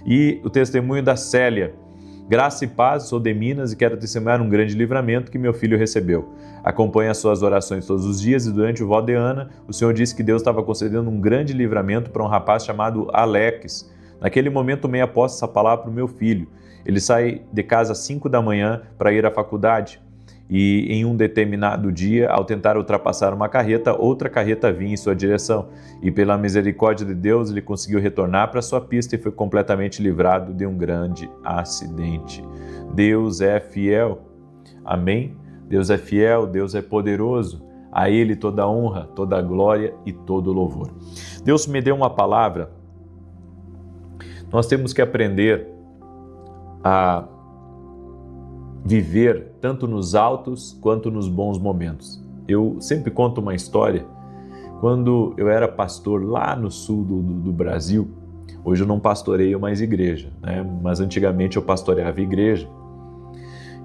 E o testemunho da Célia. Graça e paz, sou de Minas e quero testemunhar um grande livramento que meu filho recebeu. Acompanho as suas orações todos os dias e durante o voto de Ana, o Senhor disse que Deus estava concedendo um grande livramento para um rapaz chamado Alex. Naquele momento tomei a posse dessa palavra para o meu filho. Ele sai de casa às 5 da manhã para ir à faculdade. E em um determinado dia, ao tentar ultrapassar uma carreta, outra carreta vinha em sua direção. E pela misericórdia de Deus, ele conseguiu retornar para sua pista e foi completamente livrado de um grande acidente. Deus é fiel. Amém? Deus é fiel, Deus é poderoso. A Ele toda a honra, toda a glória e todo o louvor. Deus me deu uma palavra. Nós temos que aprender a viver tanto nos altos quanto nos bons momentos. Eu sempre conto uma história. Quando eu era pastor lá no sul do Brasil, Hoje eu não pastoreio mais igreja, né? Mas antigamente eu pastoreava igreja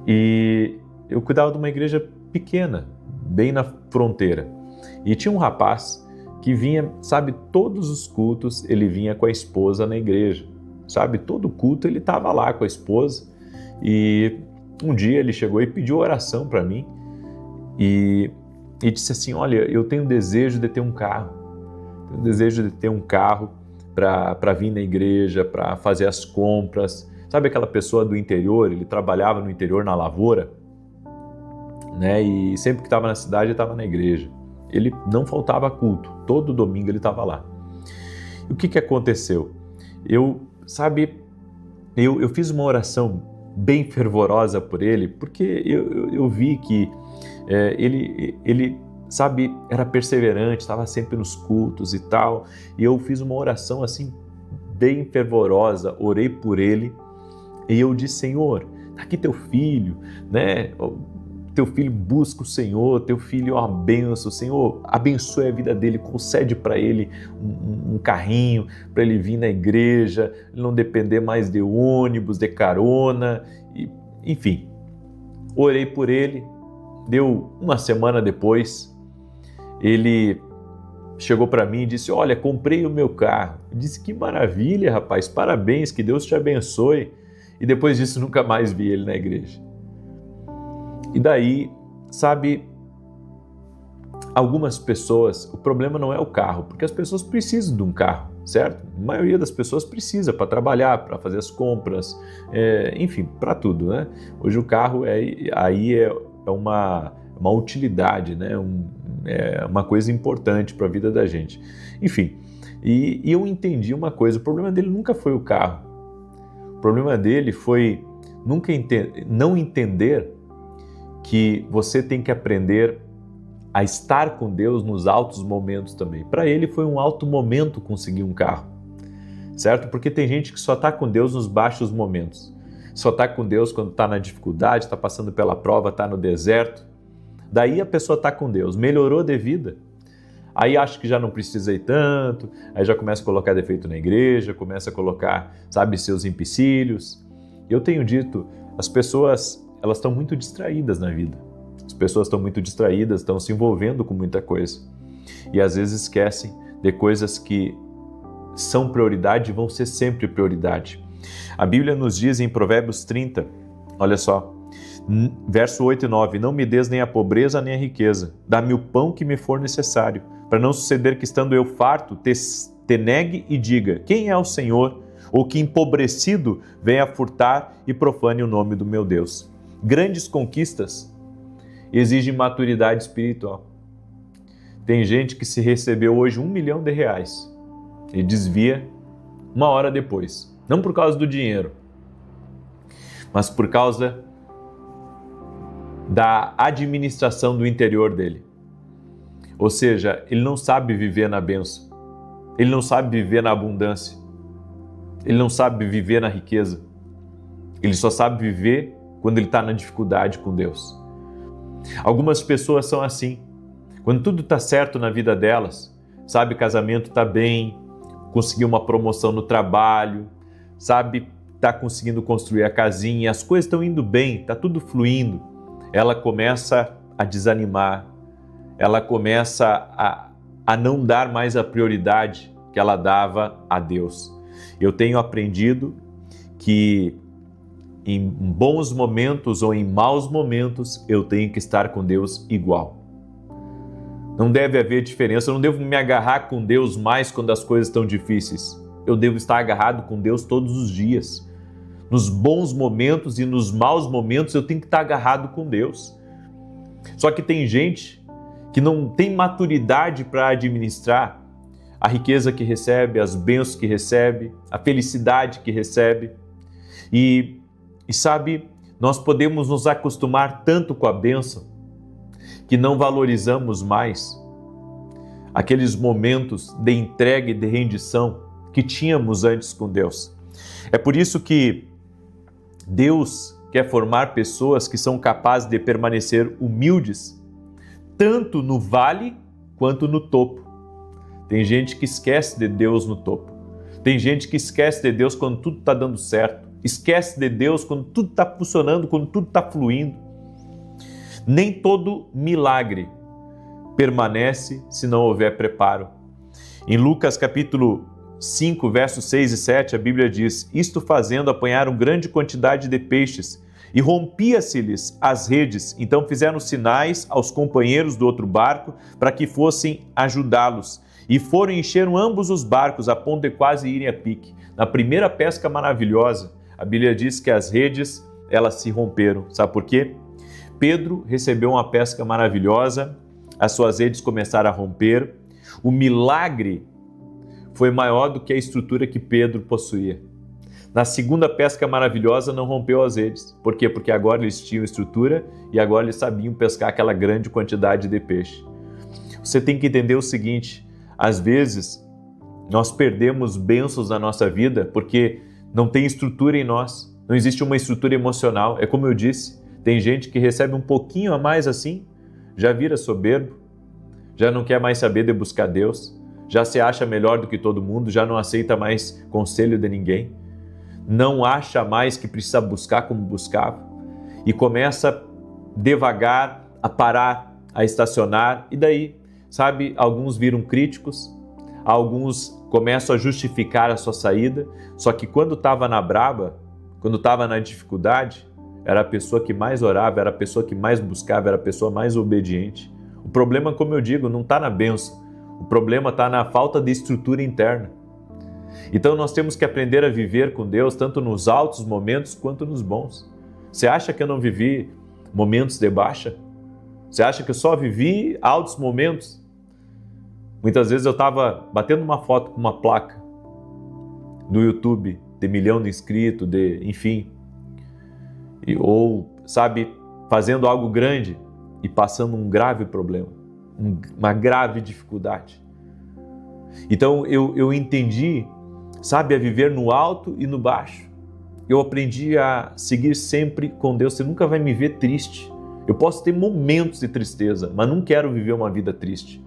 e eu cuidava de uma igreja pequena, bem na fronteira. E tinha um rapaz que vinha, sabe, todos os cultos ele vinha com a esposa na igreja, sabe? Todo culto ele estava lá com a esposa e um dia ele chegou e pediu oração para mim e disse assim, olha, eu tenho desejo de ter um carro, tenho desejo de ter um carro para vir na igreja, para fazer as compras. Sabe aquela pessoa do interior, ele trabalhava no interior na lavoura, né? E sempre que estava na cidade ele estava na igreja. Ele não faltava culto, todo domingo ele estava lá. E o que aconteceu? Eu fiz uma oração bem fervorosa por ele, porque eu vi que ele sabe, era perseverante, estava sempre nos cultos e tal, e eu fiz uma oração assim, bem fervorosa, orei por ele, e eu disse, Senhor, tá aqui teu filho, né? Teu filho busca o Senhor, teu filho é uma bênção, Senhor, abençoe a vida dele, concede para ele um carrinho, para ele vir na igreja, ele não depender mais de ônibus, de carona, enfim. Orei por ele, deu uma semana depois, ele chegou para mim e disse, olha, comprei o meu carro. Eu disse, que maravilha, rapaz, parabéns, que Deus te abençoe. E depois disso nunca mais vi ele na igreja. E daí, sabe, algumas pessoas, o problema não é o carro, porque as pessoas precisam de um carro, certo? A maioria das pessoas precisa para trabalhar, para fazer as compras, enfim, para tudo, né? Hoje o carro é uma utilidade, né? É uma coisa importante para a vida da gente. Enfim, e eu entendi uma coisa, o problema dele nunca foi o carro. O problema dele foi não entender que você tem que aprender a estar com Deus nos altos momentos também. Para ele foi um alto momento conseguir um carro, certo? Porque tem gente que só está com Deus nos baixos momentos. Só está com Deus quando está na dificuldade, está passando pela prova, está no deserto. Daí a pessoa está com Deus, melhorou de vida. Aí acha que já não precisa ir tanto, aí já começa a colocar defeito na igreja, começa a colocar, sabe, seus empecilhos. Eu tenho dito, as pessoas, elas estão muito distraídas na vida. As pessoas estão muito distraídas, estão se envolvendo com muita coisa. E às vezes esquecem de coisas que são prioridade e vão ser sempre prioridade. A Bíblia nos diz em Provérbios 30, olha só, verso 8 e 9, não me des nem a pobreza nem a riqueza, dá-me o pão que me for necessário, para não suceder que estando eu farto, te negue e diga, quem é o Senhor? Ou que empobrecido venha furtar e profane o nome do meu Deus. Grandes conquistas exigem maturidade espiritual. Tem gente que se recebeu hoje R$1 milhão e desvia uma hora depois. Não por causa do dinheiro, mas por causa da administração do interior dele. Ou seja, ele não sabe viver na bênção, ele não sabe viver na abundância, ele não sabe viver na riqueza, ele só sabe viver quando ele está na dificuldade com Deus. Algumas pessoas são assim, quando tudo está certo na vida delas, sabe, casamento está bem, conseguiu uma promoção no trabalho, sabe, está conseguindo construir a casinha, as coisas estão indo bem, está tudo fluindo, ela começa a desanimar, ela começa a não dar mais a prioridade que ela dava a Deus. Eu tenho aprendido que em bons momentos ou em maus momentos eu tenho que estar com Deus igual. Não deve haver diferença, eu não devo me agarrar com Deus mais quando as coisas estão difíceis. Eu devo estar agarrado com Deus todos os dias. Nos bons momentos e nos maus momentos eu tenho que estar agarrado com Deus. Só que tem gente que não tem maturidade para administrar a riqueza que recebe, as bênçãos que recebe, a felicidade que recebe. E sabe, nós podemos nos acostumar tanto com a bênção que não valorizamos mais aqueles momentos de entrega e de rendição que tínhamos antes com Deus. É por isso que Deus quer formar pessoas que são capazes de permanecer humildes, tanto no vale quanto no topo. Tem gente que esquece de Deus no topo. Tem gente que esquece de Deus quando tudo está dando certo. Esquece de Deus quando tudo está funcionando, quando tudo está fluindo. Nem todo milagre permanece se não houver preparo. Em Lucas capítulo 5, versos 6 e 7, a Bíblia diz: isto fazendo, apanharam grande quantidade de peixes, e rompia-se-lhes as redes. Então fizeram sinais aos companheiros do outro barco para que fossem ajudá-los. E foram e encheram ambos os barcos a ponto de quase irem a pique. Na primeira pesca maravilhosa, a Bíblia diz que as redes, elas se romperam. Sabe por quê? Pedro recebeu uma pesca maravilhosa, as suas redes começaram a romper. O milagre foi maior do que a estrutura que Pedro possuía. Na segunda pesca maravilhosa não rompeu as redes. Por quê? Porque agora eles tinham estrutura e agora eles sabiam pescar aquela grande quantidade de peixe. Você tem que entender o seguinte: às vezes nós perdemos bênçãos na nossa vida porque não tem estrutura em nós, não existe uma estrutura emocional. É como eu disse, tem gente que recebe um pouquinho a mais assim, já vira soberbo, já não quer mais saber de buscar Deus, já se acha melhor do que todo mundo, já não aceita mais conselho de ninguém, não acha mais que precisa buscar como buscava e começa devagar a parar, a estacionar, e daí, sabe, alguns viram críticos, alguns começam a justificar a sua saída, só que quando estava na braba, quando estava na dificuldade, era a pessoa que mais orava, era a pessoa que mais buscava, era a pessoa mais obediente. O problema, como eu digo, não está na bênção, o problema está na falta de estrutura interna. Então nós temos que aprender a viver com Deus, tanto nos altos momentos quanto nos bons. Você acha que eu não vivi momentos de baixa? Você acha que eu só vivi altos momentos? Muitas vezes eu estava batendo uma foto com uma placa no YouTube de 1 milhão de inscritos, enfim, ou, sabe, fazendo algo grande e passando um grave problema, uma grave dificuldade. Então eu entendi, sabe, a viver no alto e no baixo. Eu aprendi a seguir sempre com Deus. Você nunca vai me ver triste. Eu posso ter momentos de tristeza, mas não quero viver uma vida triste.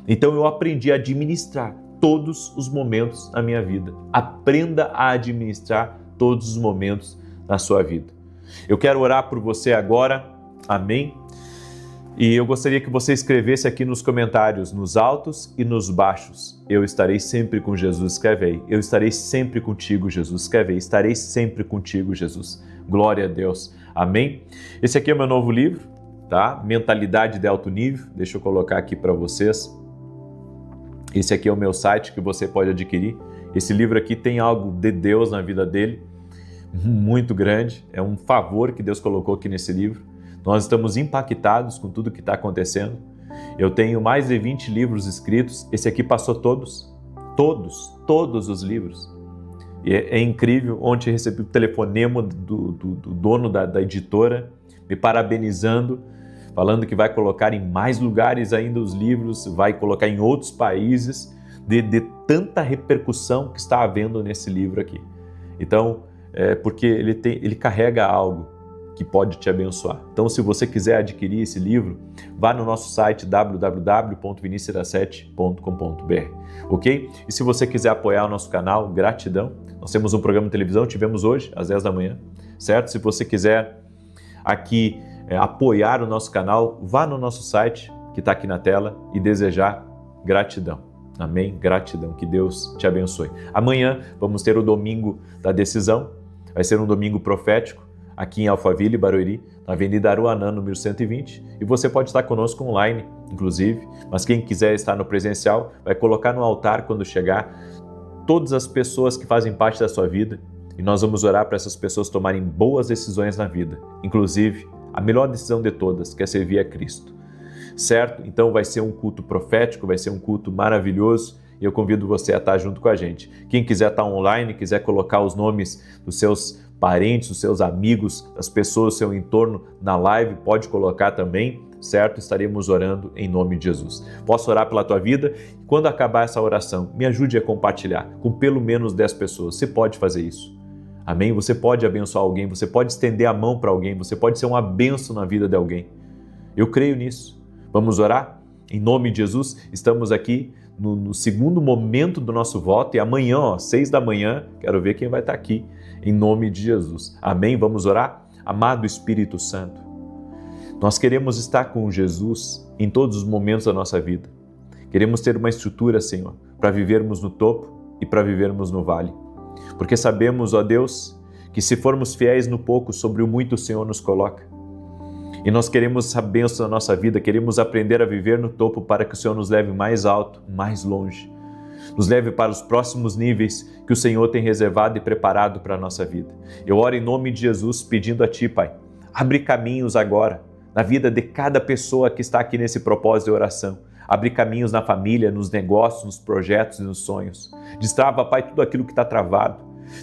Então eu aprendi a administrar todos os momentos na minha vida. Aprenda a administrar todos os momentos na sua vida. Eu quero orar por você agora, amém? E eu gostaria que você escrevesse aqui nos comentários, nos altos e nos baixos: eu estarei sempre com Jesus, escreve aí. Eu estarei sempre contigo, Jesus, escreve aí. Estarei sempre contigo, Jesus. Glória a Deus, amém? Esse aqui é o meu novo livro, tá? Mentalidade de Alto Nível. Deixa eu colocar aqui para vocês. Esse aqui é o meu site que você pode adquirir. Esse livro aqui tem algo de Deus na vida dele, muito grande. É um favor que Deus colocou aqui nesse livro. Nós estamos impactados com tudo que está acontecendo. Eu tenho mais de 20 livros escritos. Esse aqui passou todos os livros. E é incrível. Ontem recebi o telefonema do dono da editora, me parabenizando, falando que vai colocar em mais lugares ainda os livros, vai colocar em outros países, de tanta repercussão que está havendo nesse livro aqui. Então, porque ele carrega algo que pode te abençoar. Então, se você quiser adquirir esse livro, vá no nosso site www.vinicius7.com.br, ok? E se você quiser apoiar o nosso canal, gratidão. Nós temos um programa de televisão, tivemos hoje, às 10 da manhã, certo? Se você quiser aqui apoiar o nosso canal, vá no nosso site, que está aqui na tela, e desejar gratidão. Amém? Gratidão. Que Deus te abençoe. Amanhã vamos ter o domingo da decisão. Vai ser um domingo profético, aqui em Alphaville, Barueri, na Avenida Aruanã, número 120. E você pode estar conosco online, inclusive. Mas quem quiser estar no presencial, vai colocar no altar quando chegar todas as pessoas que fazem parte da sua vida. E nós vamos orar para essas pessoas tomarem boas decisões na vida. Inclusive, a melhor decisão de todas, que é servir a Cristo. Certo? Então vai ser um culto profético, vai ser um culto maravilhoso e eu convido você a estar junto com a gente. Quem quiser estar online, quiser colocar os nomes dos seus parentes, dos seus amigos, das pessoas do seu entorno na live, pode colocar também, certo? Estaremos orando em nome de Jesus. Posso orar pela tua vida? Quando acabar essa oração, me ajude a compartilhar com pelo menos 10 pessoas. Você pode fazer isso. Amém? Você pode abençoar alguém, você pode estender a mão para alguém, você pode ser uma bênção na vida de alguém. Eu creio nisso. Vamos orar? Em nome de Jesus, estamos aqui no segundo momento do nosso voto, e amanhã, 6 da manhã, quero ver quem vai estar aqui, em nome de Jesus. Amém? Vamos orar? Amado Espírito Santo, nós queremos estar com Jesus em todos os momentos da nossa vida. Queremos ter uma estrutura, Senhor, para vivermos no topo e para vivermos no vale. Porque sabemos, ó Deus, que se formos fiéis no pouco, sobre o muito o Senhor nos coloca. E nós queremos a bênção na nossa vida, queremos aprender a viver no topo para que o Senhor nos leve mais alto, mais longe. Nos leve para os próximos níveis que o Senhor tem reservado e preparado para a nossa vida. Eu oro em nome de Jesus pedindo a Ti, Pai, abre caminhos agora na vida de cada pessoa que está aqui nesse propósito de oração. Abre caminhos na família, nos negócios, nos projetos e nos sonhos. Destrava, Pai, tudo aquilo que está travado.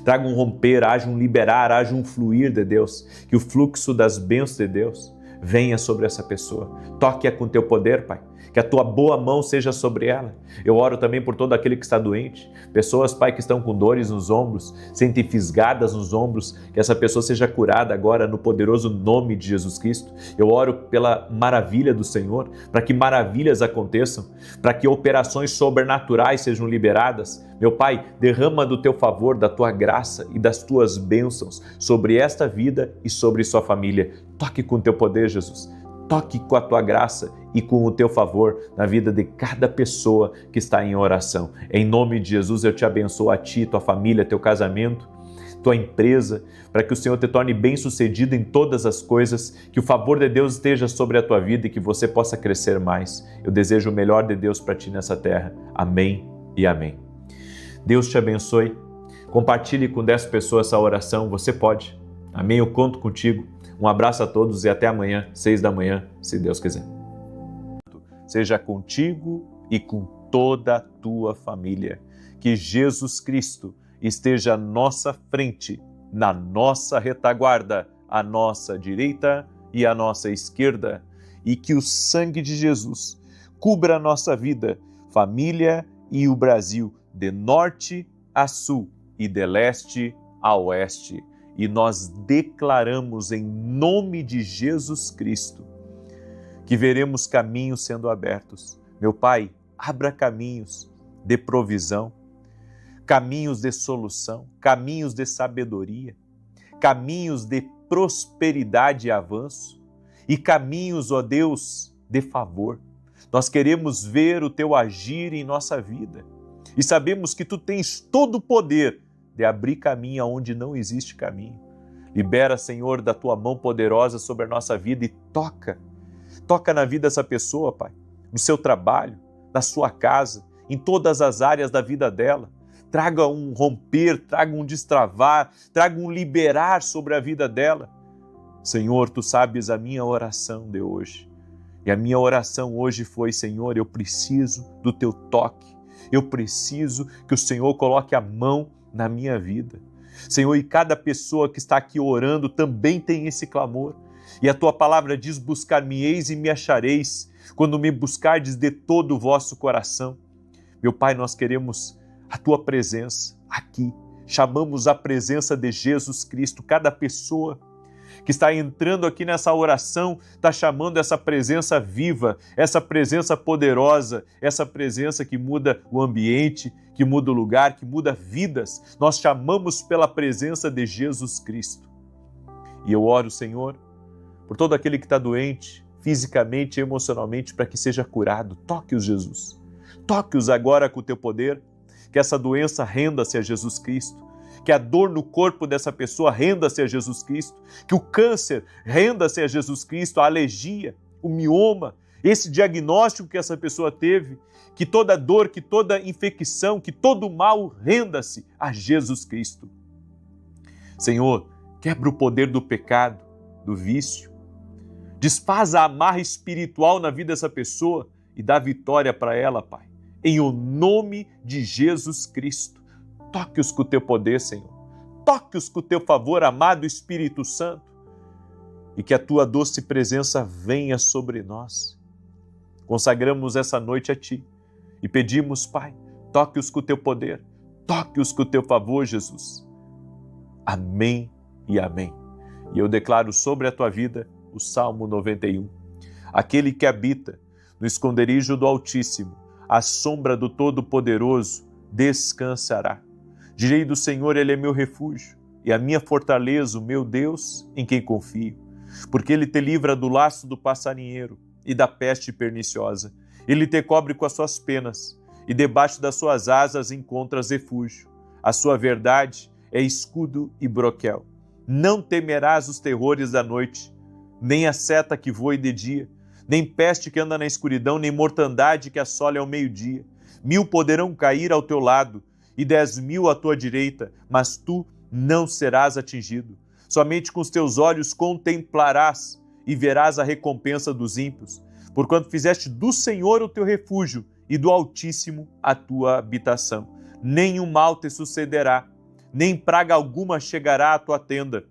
Traga um romper, haja um liberar, haja um fluir de Deus. Que o fluxo das bênçãos de Deus venha sobre essa pessoa. Toque-a com Teu poder, Pai. Que a Tua boa mão seja sobre ela. Eu oro também por todo aquele que está doente. Pessoas, Pai, que estão com dores nos ombros, sentem fisgadas nos ombros. Que essa pessoa seja curada agora no poderoso nome de Jesus Cristo. Eu oro pela maravilha do Senhor, para que maravilhas aconteçam, para que operações sobrenaturais sejam liberadas. Meu Pai, derrama do Teu favor, da Tua graça e das Tuas bênçãos sobre esta vida e sobre sua família. Toque com Teu poder, Jesus. Toque com a Tua graça e com o Teu favor na vida de cada pessoa que está em oração. Em nome de Jesus, eu te abençoo a Ti, Tua família, Teu casamento, Tua empresa, para que o Senhor te torne bem-sucedido em todas as coisas, que o favor de Deus esteja sobre a tua vida e que você possa crescer mais. Eu desejo o melhor de Deus para ti nessa terra. Amém e amém. Deus te abençoe. Compartilhe com 10 pessoas essa oração, você pode. Amém? Eu conto contigo. Um abraço a todos e até amanhã, 6 da manhã, se Deus quiser. Seja contigo e com toda a tua família. Que Jesus Cristo esteja à nossa frente, na nossa retaguarda, à nossa direita e à nossa esquerda. E que o sangue de Jesus cubra a nossa vida, família e o Brasil, de norte a sul e de leste a oeste. E nós declaramos em nome de Jesus Cristo que veremos caminhos sendo abertos. Meu Pai, abra caminhos de provisão, caminhos de solução, caminhos de sabedoria, caminhos de prosperidade e avanço e caminhos, ó Deus, de favor. Nós queremos ver o Teu agir em nossa vida e sabemos que Tu tens todo o poder de abrir caminho onde não existe caminho. Libera, Senhor, da Tua mão poderosa sobre a nossa vida e toca na vida dessa pessoa, Pai, no seu trabalho, na sua casa, em todas as áreas da vida dela. Traga um romper, traga um destravar, traga um liberar sobre a vida dela. Senhor, Tu sabes a minha oração de hoje. E a minha oração hoje foi, Senhor, eu preciso do Teu toque. Eu preciso que o Senhor coloque a mão na minha vida. Senhor, e cada pessoa que está aqui orando também tem esse clamor. E a Tua palavra diz, buscar-me-eis e me achareis, quando me buscardes de todo o vosso coração. Meu Pai, nós queremos a Tua presença aqui. Chamamos a presença de Jesus Cristo. Cada pessoa que está entrando aqui nessa oração está chamando essa presença viva, essa presença poderosa, essa presença que muda o ambiente, que muda o lugar, que muda vidas. Nós chamamos pela presença de Jesus Cristo. E eu oro, Senhor, por todo aquele que está doente, fisicamente e emocionalmente, para que seja curado. Toque-os, Jesus. Toque-os agora com o Teu poder, que essa doença renda-se a Jesus Cristo, que a dor no corpo dessa pessoa renda-se a Jesus Cristo, que o câncer renda-se a Jesus Cristo, a alergia, o mioma, esse diagnóstico que essa pessoa teve, que toda dor, que toda infecção, que todo mal renda-se a Jesus Cristo. Senhor, quebra o poder do pecado, do vício, desfaz a amarra espiritual na vida dessa pessoa e dá vitória para ela, Pai. Em o nome de Jesus Cristo, toque-os com o Teu poder, Senhor. Toque-os com o Teu favor, amado Espírito Santo, e que a Tua doce presença venha sobre nós. Consagramos essa noite a Ti e pedimos, Pai, toque-os com o Teu poder, toque-os com o Teu favor, Jesus. Amém e amém. E eu declaro sobre a tua vida o Salmo 91. Aquele que habita no esconderijo do Altíssimo, à sombra do Todo-Poderoso descansará. Direi do Senhor, Ele é meu refúgio, e a minha fortaleza, o meu Deus, em quem confio. Porque Ele te livra do laço do passarinheiro e da peste perniciosa. Ele te cobre com as suas penas, e debaixo das suas asas encontras refúgio. A sua verdade é escudo e broquel. Não temerás os terrores da noite, nem a seta que voe de dia, nem peste que anda na escuridão, nem mortandade que assole ao meio-dia. 1000 poderão cair ao teu lado, e 10.000 à tua direita, mas tu não serás atingido. Somente com os teus olhos contemplarás e verás a recompensa dos ímpios, porquanto fizeste do Senhor o teu refúgio e do Altíssimo a tua habitação. Nenhum mal te sucederá, nem praga alguma chegará à tua tenda,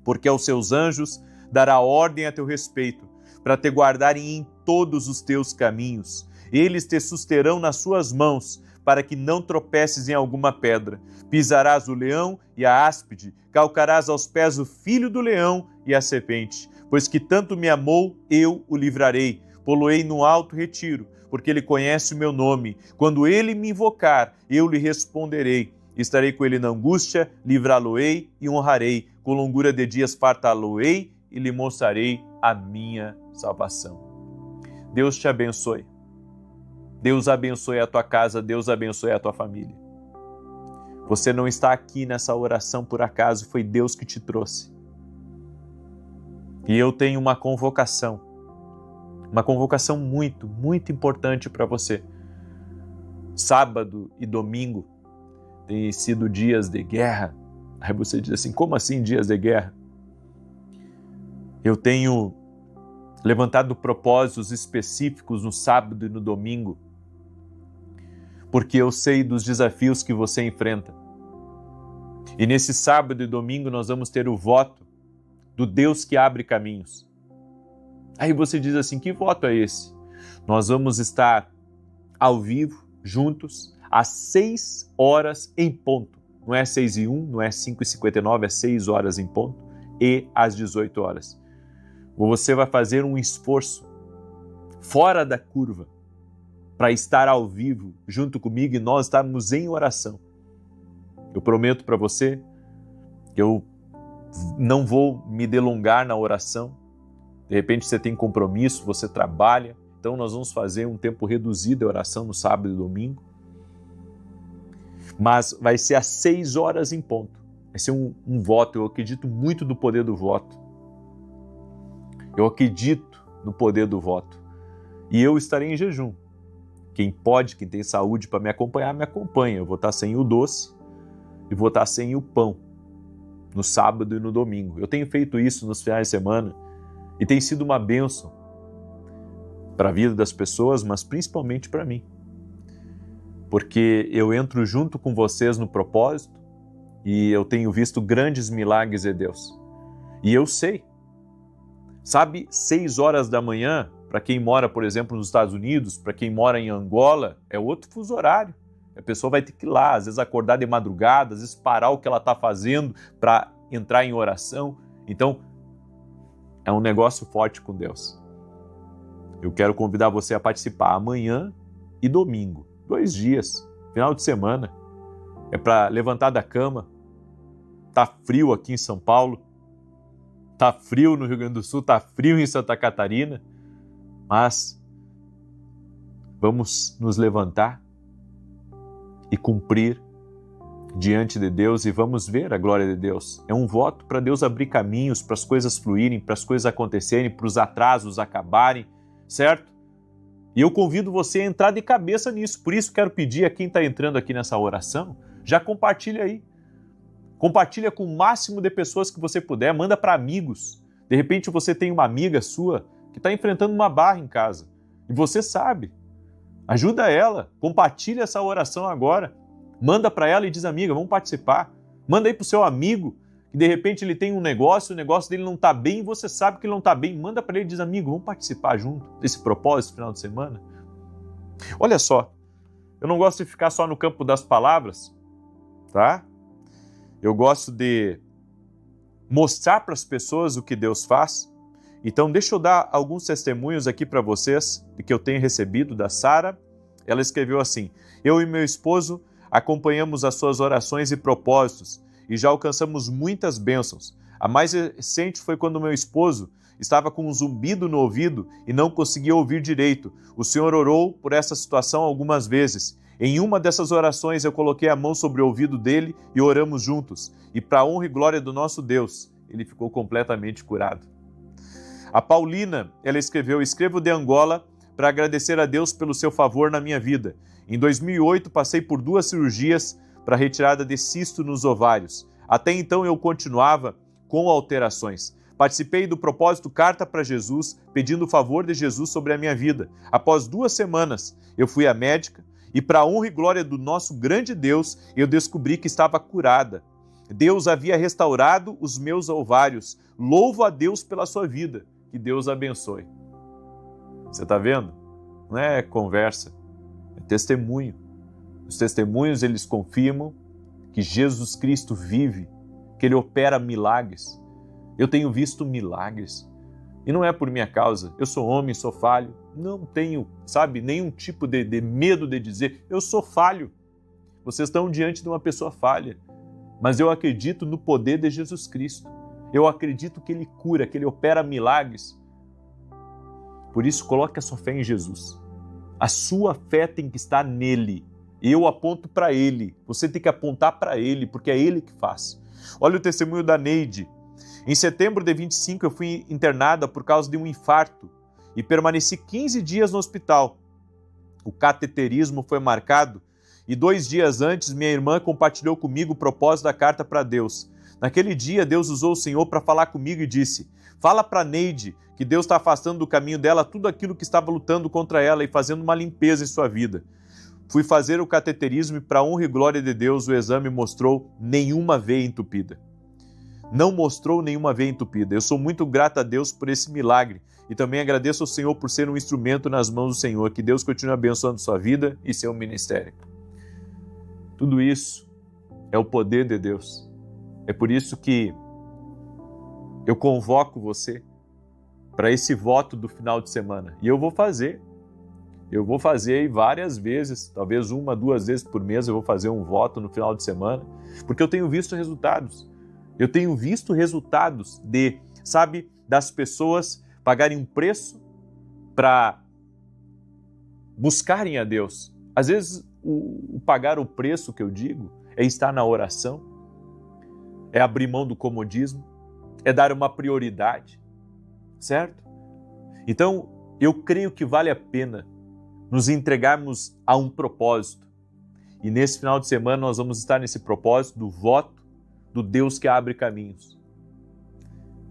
porque aos seus anjos dará ordem a teu respeito, para te guardarem em todos os teus caminhos. Eles te susterão nas suas mãos, para que não tropeces em alguma pedra. Pisarás o leão e a áspide, calcarás aos pés o filho do leão e a serpente. Pois que tanto me amou, eu o livrarei. Poloei no alto retiro, porque ele conhece o meu nome. Quando ele me invocar, eu lhe responderei. Estarei com ele na angústia, livrá-lo-ei e honrarei. Com longura de dias fartá-lo-ei e lhe mostrarei a minha salvação. Deus te abençoe. Deus abençoe a tua casa, Deus abençoe a tua família. Você não está aqui nessa oração por acaso, foi Deus que te trouxe. E eu tenho uma convocação muito, muito importante para você. Sábado e domingo têm sido dias de guerra. Aí você diz assim, como assim dias de guerra? Eu tenho levantado propósitos específicos no sábado e no domingo, porque eu sei dos desafios que você enfrenta. E nesse sábado e domingo nós vamos ter o voto do Deus que abre caminhos. Aí você diz assim, que voto é esse? Nós vamos estar ao vivo, juntos, às 6 horas em ponto. Não é 6:01, não é 5:59, é 6 horas em ponto e às 18 horas. Você vai fazer um esforço fora da curva para estar ao vivo junto comigo e nós estarmos em oração. Eu prometo para você que eu não vou me delongar na oração. De repente você tem compromisso, você trabalha, então nós vamos fazer um tempo reduzido de oração no sábado e domingo. Mas vai ser às 6 horas em ponto. Vai ser um voto, eu acredito muito no poder do voto. Eu acredito no poder do voto. E eu estarei em jejum. Quem pode, quem tem saúde para me acompanhar, me acompanha. Eu vou estar sem o doce e vou estar sem o pão no sábado e no domingo. Eu tenho feito isso nos finais de semana e tem sido uma bênção para a vida das pessoas, mas principalmente para mim. Porque eu entro junto com vocês no propósito e eu tenho visto grandes milagres de Deus. E eu sei. Sabe, 6 horas da manhã, para quem mora, por exemplo, nos Estados Unidos, para quem mora em Angola, é outro fuso horário. A pessoa vai ter que ir lá, às vezes acordar de madrugada, às vezes parar o que ela está fazendo para entrar em oração. Então, é um negócio forte com Deus. Eu quero convidar você a participar amanhã e domingo, 2 dias, final de semana. É para levantar da cama. Tá frio aqui em São Paulo, tá frio no Rio Grande do Sul, tá frio em Santa Catarina, mas vamos nos levantar e cumprir diante de Deus e vamos ver a glória de Deus. É um voto para Deus abrir caminhos, para as coisas fluírem, para as coisas acontecerem, para os atrasos acabarem, certo? E eu convido você a entrar de cabeça nisso. Por isso quero pedir a quem está entrando aqui nessa oração, já compartilha aí. Compartilha com o máximo de pessoas que você puder, manda para amigos. De repente você tem uma amiga sua que está enfrentando uma barra em casa e você sabe. Ajuda ela, compartilha essa oração agora. Manda para ela e diz, amiga, vamos participar. Manda aí para o seu amigo, que de repente ele tem um negócio, o negócio dele não está bem e você sabe que ele não está bem. Manda para ele e diz, amigo, vamos participar junto desse propósito final de semana. Olha só, eu não gosto de ficar só no campo das palavras, tá? Eu gosto de mostrar para as pessoas o que Deus faz. Então, deixa eu dar alguns testemunhos aqui para vocês de que eu tenho recebido da Sara. ela escreveu assim: eu e meu esposo acompanhamos as suas orações e propósitos e já alcançamos muitas bênçãos. A mais recente foi quando meu esposo estava com um zumbido no ouvido e não conseguia ouvir direito. O Senhor orou por essa situação algumas vezes. Em uma dessas orações eu coloquei a mão sobre o ouvido dele e oramos juntos. E para a honra e glória do nosso Deus, ele ficou completamente curado. A Paulina, ela escreveu: escrevo de Angola para agradecer a Deus pelo seu favor na minha vida. Em 2008 passei por 2 cirurgias para retirada de cisto nos ovários. Até então eu continuava com alterações. Participei do propósito Carta para Jesus, pedindo o favor de Jesus sobre a minha vida. Após 2 semanas, eu fui à médica e, para a honra e glória do nosso grande Deus, eu descobri que estava curada. Deus havia restaurado os meus ovários. Louvo a Deus pela sua vida. Que Deus abençoe. Você está vendo? Não é conversa, é testemunho. Os testemunhos, eles confirmam que Jesus Cristo vive, que Ele opera milagres. Eu tenho visto milagres. E não é por minha causa. Eu sou homem, sou falho. Não tenho, nenhum tipo de medo de dizer, eu sou falho. Vocês estão diante de uma pessoa falha. Mas eu acredito no poder de Jesus Cristo. Eu acredito que Ele cura, que Ele opera milagres. Por isso, coloque a sua fé em Jesus. A sua fé tem que estar nele. Eu aponto para Ele. Você tem que apontar para Ele, porque é Ele que faz. Olha o testemunho da Neide. Em setembro de 25, eu fui internada por causa de um infarto e permaneci 15 dias no hospital. O cateterismo foi marcado e 2 dias antes, minha irmã compartilhou comigo o propósito da carta para Deus. Naquele dia, Deus usou o Senhor para falar comigo e disse: fala para Neide que Deus está afastando do caminho dela tudo aquilo que estava lutando contra ela e fazendo uma limpeza em sua vida. Fui fazer o cateterismo e, para a honra e glória de Deus, o exame mostrou nenhuma veia entupida. Não mostrou nenhuma veia entupida. Eu sou muito grato a Deus por esse milagre e também agradeço ao Senhor por ser um instrumento nas mãos do Senhor. Que Deus continue abençoando sua vida e seu ministério. Tudo isso é o poder de Deus. É por isso que eu convoco você para esse voto do final de semana. E eu vou fazer. Eu vou fazer várias vezes, talvez 1, 2 vezes por mês eu vou fazer um voto no final de semana, porque eu tenho visto resultados. Eu tenho visto resultados das pessoas pagarem um preço para buscarem a Deus. Às vezes, o pagar o preço que eu digo é estar na oração, é abrir mão do comodismo, é dar uma prioridade, certo? Então, eu creio que vale a pena nos entregarmos a um propósito. E nesse final de semana nós vamos estar nesse propósito do voto do Deus que abre caminhos.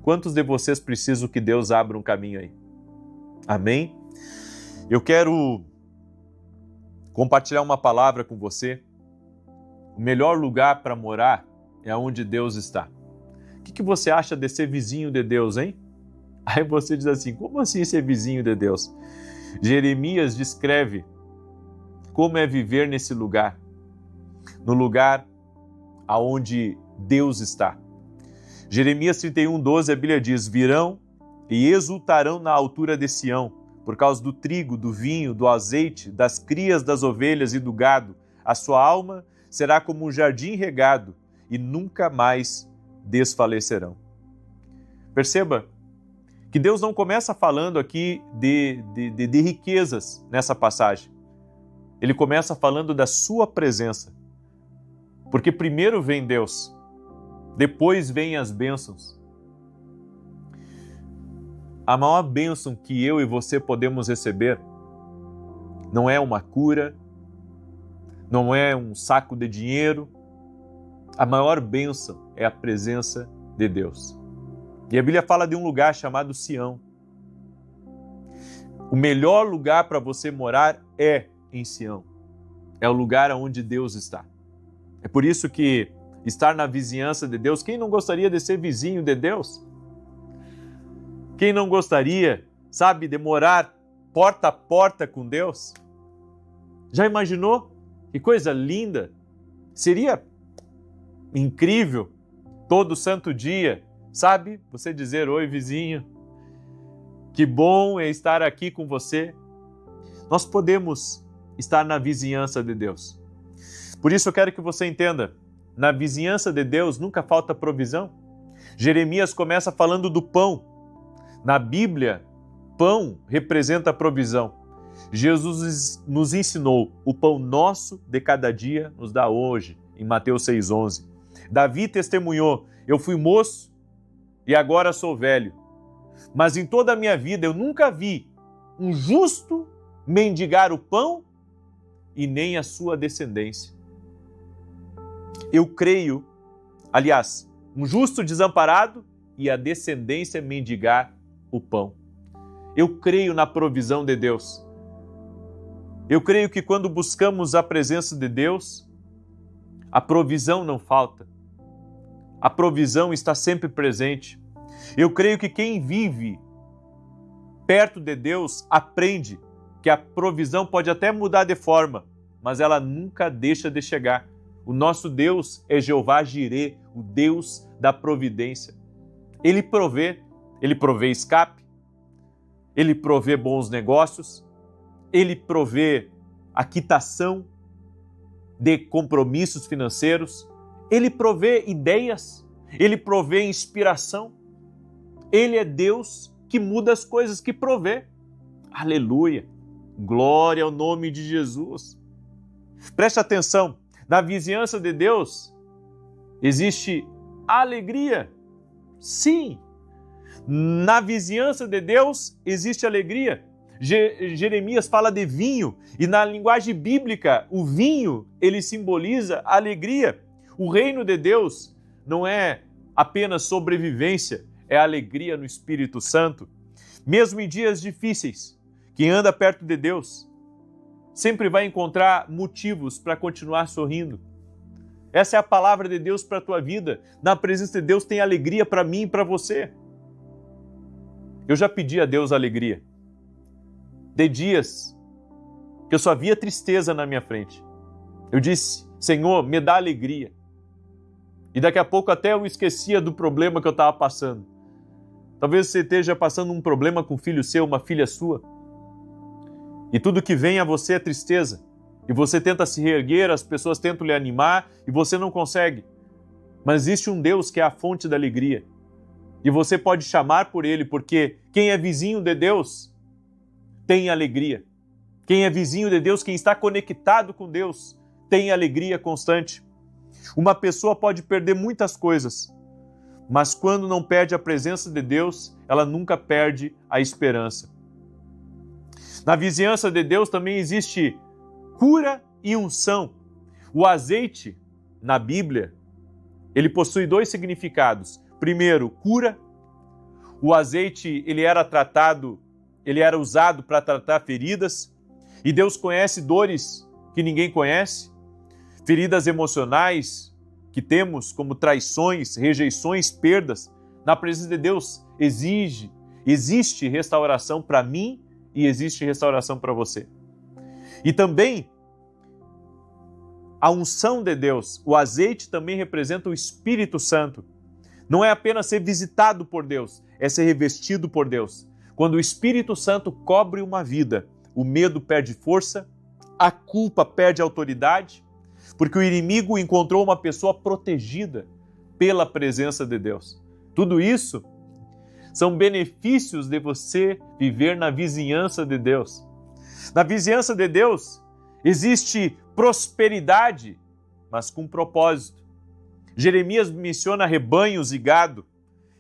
Quantos de vocês precisam que Deus abra um caminho aí? Amém? Eu quero compartilhar uma palavra com você. O melhor lugar para morar é onde Deus está. O que você acha de ser vizinho de Deus, hein? Aí você diz assim, como assim ser vizinho de Deus? Jeremias descreve como é viver nesse lugar, no lugar aonde Deus está. Jeremias 31:12, a Bíblia diz: virão e exultarão na altura de Sião, por causa do trigo, do vinho, do azeite, das crias das ovelhas e do gado. A sua alma será como um jardim regado e nunca mais desfalecerão. Perceba que Deus não começa falando aqui de riquezas nessa passagem. Ele começa falando da sua presença. Porque primeiro vem Deus, depois vêm as bênçãos. A maior bênção que eu e você podemos receber não é uma cura, não é um saco de dinheiro. A maior bênção é a presença de Deus. E a Bíblia fala de um lugar chamado Sião. O melhor lugar para você morar é em Sião. É o lugar onde Deus está. É por isso que estar na vizinhança de Deus, quem não gostaria de ser vizinho de Deus? Quem não gostaria, de morar porta a porta com Deus? Já imaginou? Que coisa linda! Seria incrível todo santo dia, você dizer: oi, vizinho, que bom é estar aqui com você. Nós podemos estar na vizinhança de Deus. Por isso eu quero que você entenda, na vizinhança de Deus nunca falta provisão. Jeremias começa falando do pão. Na Bíblia, pão representa provisão. Jesus nos ensinou, o pão nosso de cada dia nos dá hoje, em Mateus 6,11. Davi testemunhou, eu fui moço e agora sou velho, mas em toda a minha vida eu nunca vi um justo mendigar o pão e nem a sua descendência. Eu creio, aliás, um justo desamparado e a descendência mendigar o pão. Eu creio na provisão de Deus. Eu creio que quando buscamos a presença de Deus, a provisão não falta. A provisão está sempre presente. Eu creio que quem vive perto de Deus aprende que a provisão pode até mudar de forma, mas ela nunca deixa de chegar. O nosso Deus é Jeová Jirê, o Deus da providência. Ele provê escape, Ele provê bons negócios, Ele provê a quitação de compromissos financeiros, Ele provê ideias, Ele provê inspiração. Ele é Deus que muda as coisas, que provê. Aleluia! Glória ao nome de Jesus. Preste atenção, na vizinhança de Deus existe alegria. Sim, na vizinhança de Deus existe alegria. Jeremias fala de vinho e na linguagem bíblica o vinho ele simboliza a alegria. O reino de Deus não é apenas sobrevivência, é alegria no Espírito Santo. Mesmo em dias difíceis, quem anda perto de Deus sempre vai encontrar motivos para continuar sorrindo. Essa é a palavra de Deus para a tua vida. Na presença de Deus tem alegria para mim e para você. Eu já pedi a Deus alegria. De dias que eu só via tristeza na minha frente. Eu disse, Senhor, me dá alegria. E daqui a pouco até eu esquecia do problema que eu estava passando. Talvez você esteja passando um problema com um filho seu, uma filha sua. E tudo que vem a você é tristeza. E você tenta se reerguer, as pessoas tentam lhe animar e você não consegue. Mas existe um Deus que é a fonte da alegria. E você pode chamar por Ele, porque quem é vizinho de Deus tem alegria. Quem é vizinho de Deus, quem está conectado com Deus, tem alegria constante. Uma pessoa pode perder muitas coisas, mas quando não perde a presença de Deus, ela nunca perde a esperança. Na vizinhança de Deus também existe cura e unção. O azeite, na Bíblia, ele possui dois significados. Primeiro, cura. O azeite, ele era usado para tratar feridas. E Deus conhece dores que ninguém conhece. Feridas emocionais que temos, como traições, rejeições, perdas. Na presença de Deus existe restauração para mim e existe restauração para você. E também a unção de Deus, o azeite também representa o Espírito Santo. Não é apenas ser visitado por Deus, é ser revestido por Deus. Quando o Espírito Santo cobre uma vida, o medo perde força, a culpa perde autoridade, porque o inimigo encontrou uma pessoa protegida pela presença de Deus. Tudo isso são benefícios de você viver na vizinhança de Deus. Na vizinhança de Deus existe prosperidade, mas com propósito. Jeremias menciona rebanhos e gado,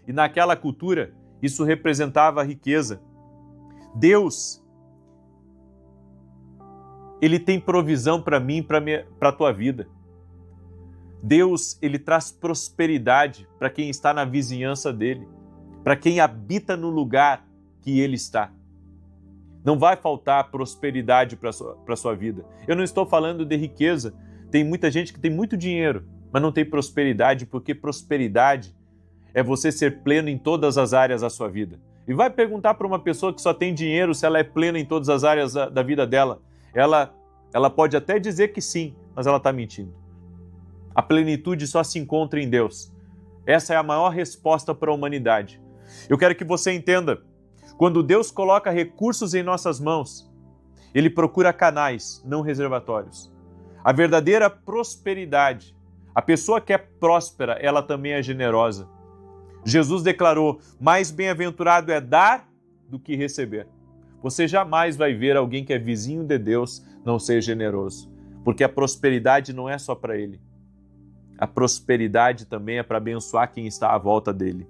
e naquela cultura isso representava a riqueza. Deus, Ele tem provisão para mim e para a tua vida. Deus, Ele traz prosperidade para quem está na vizinhança dEle, para quem habita no lugar que Ele está. Não vai faltar prosperidade para a sua vida. Eu não estou falando de riqueza. Tem muita gente que tem muito dinheiro, mas não tem prosperidade, porque prosperidade é você ser pleno em todas as áreas da sua vida. E vai perguntar para uma pessoa que só tem dinheiro se ela é plena em todas as áreas da vida dela. Ela pode até dizer que sim, mas ela está mentindo. A plenitude só se encontra em Deus. Essa é a maior resposta para a humanidade. Eu quero que você entenda, quando Deus coloca recursos em nossas mãos, Ele procura canais, não reservatórios. A verdadeira prosperidade, a pessoa que é próspera, ela também é generosa. Jesus declarou: mais bem-aventurado é dar do que receber. Você jamais vai ver alguém que é vizinho de Deus não ser generoso, porque a prosperidade não é só para ele. A prosperidade também é para abençoar quem está à volta dele.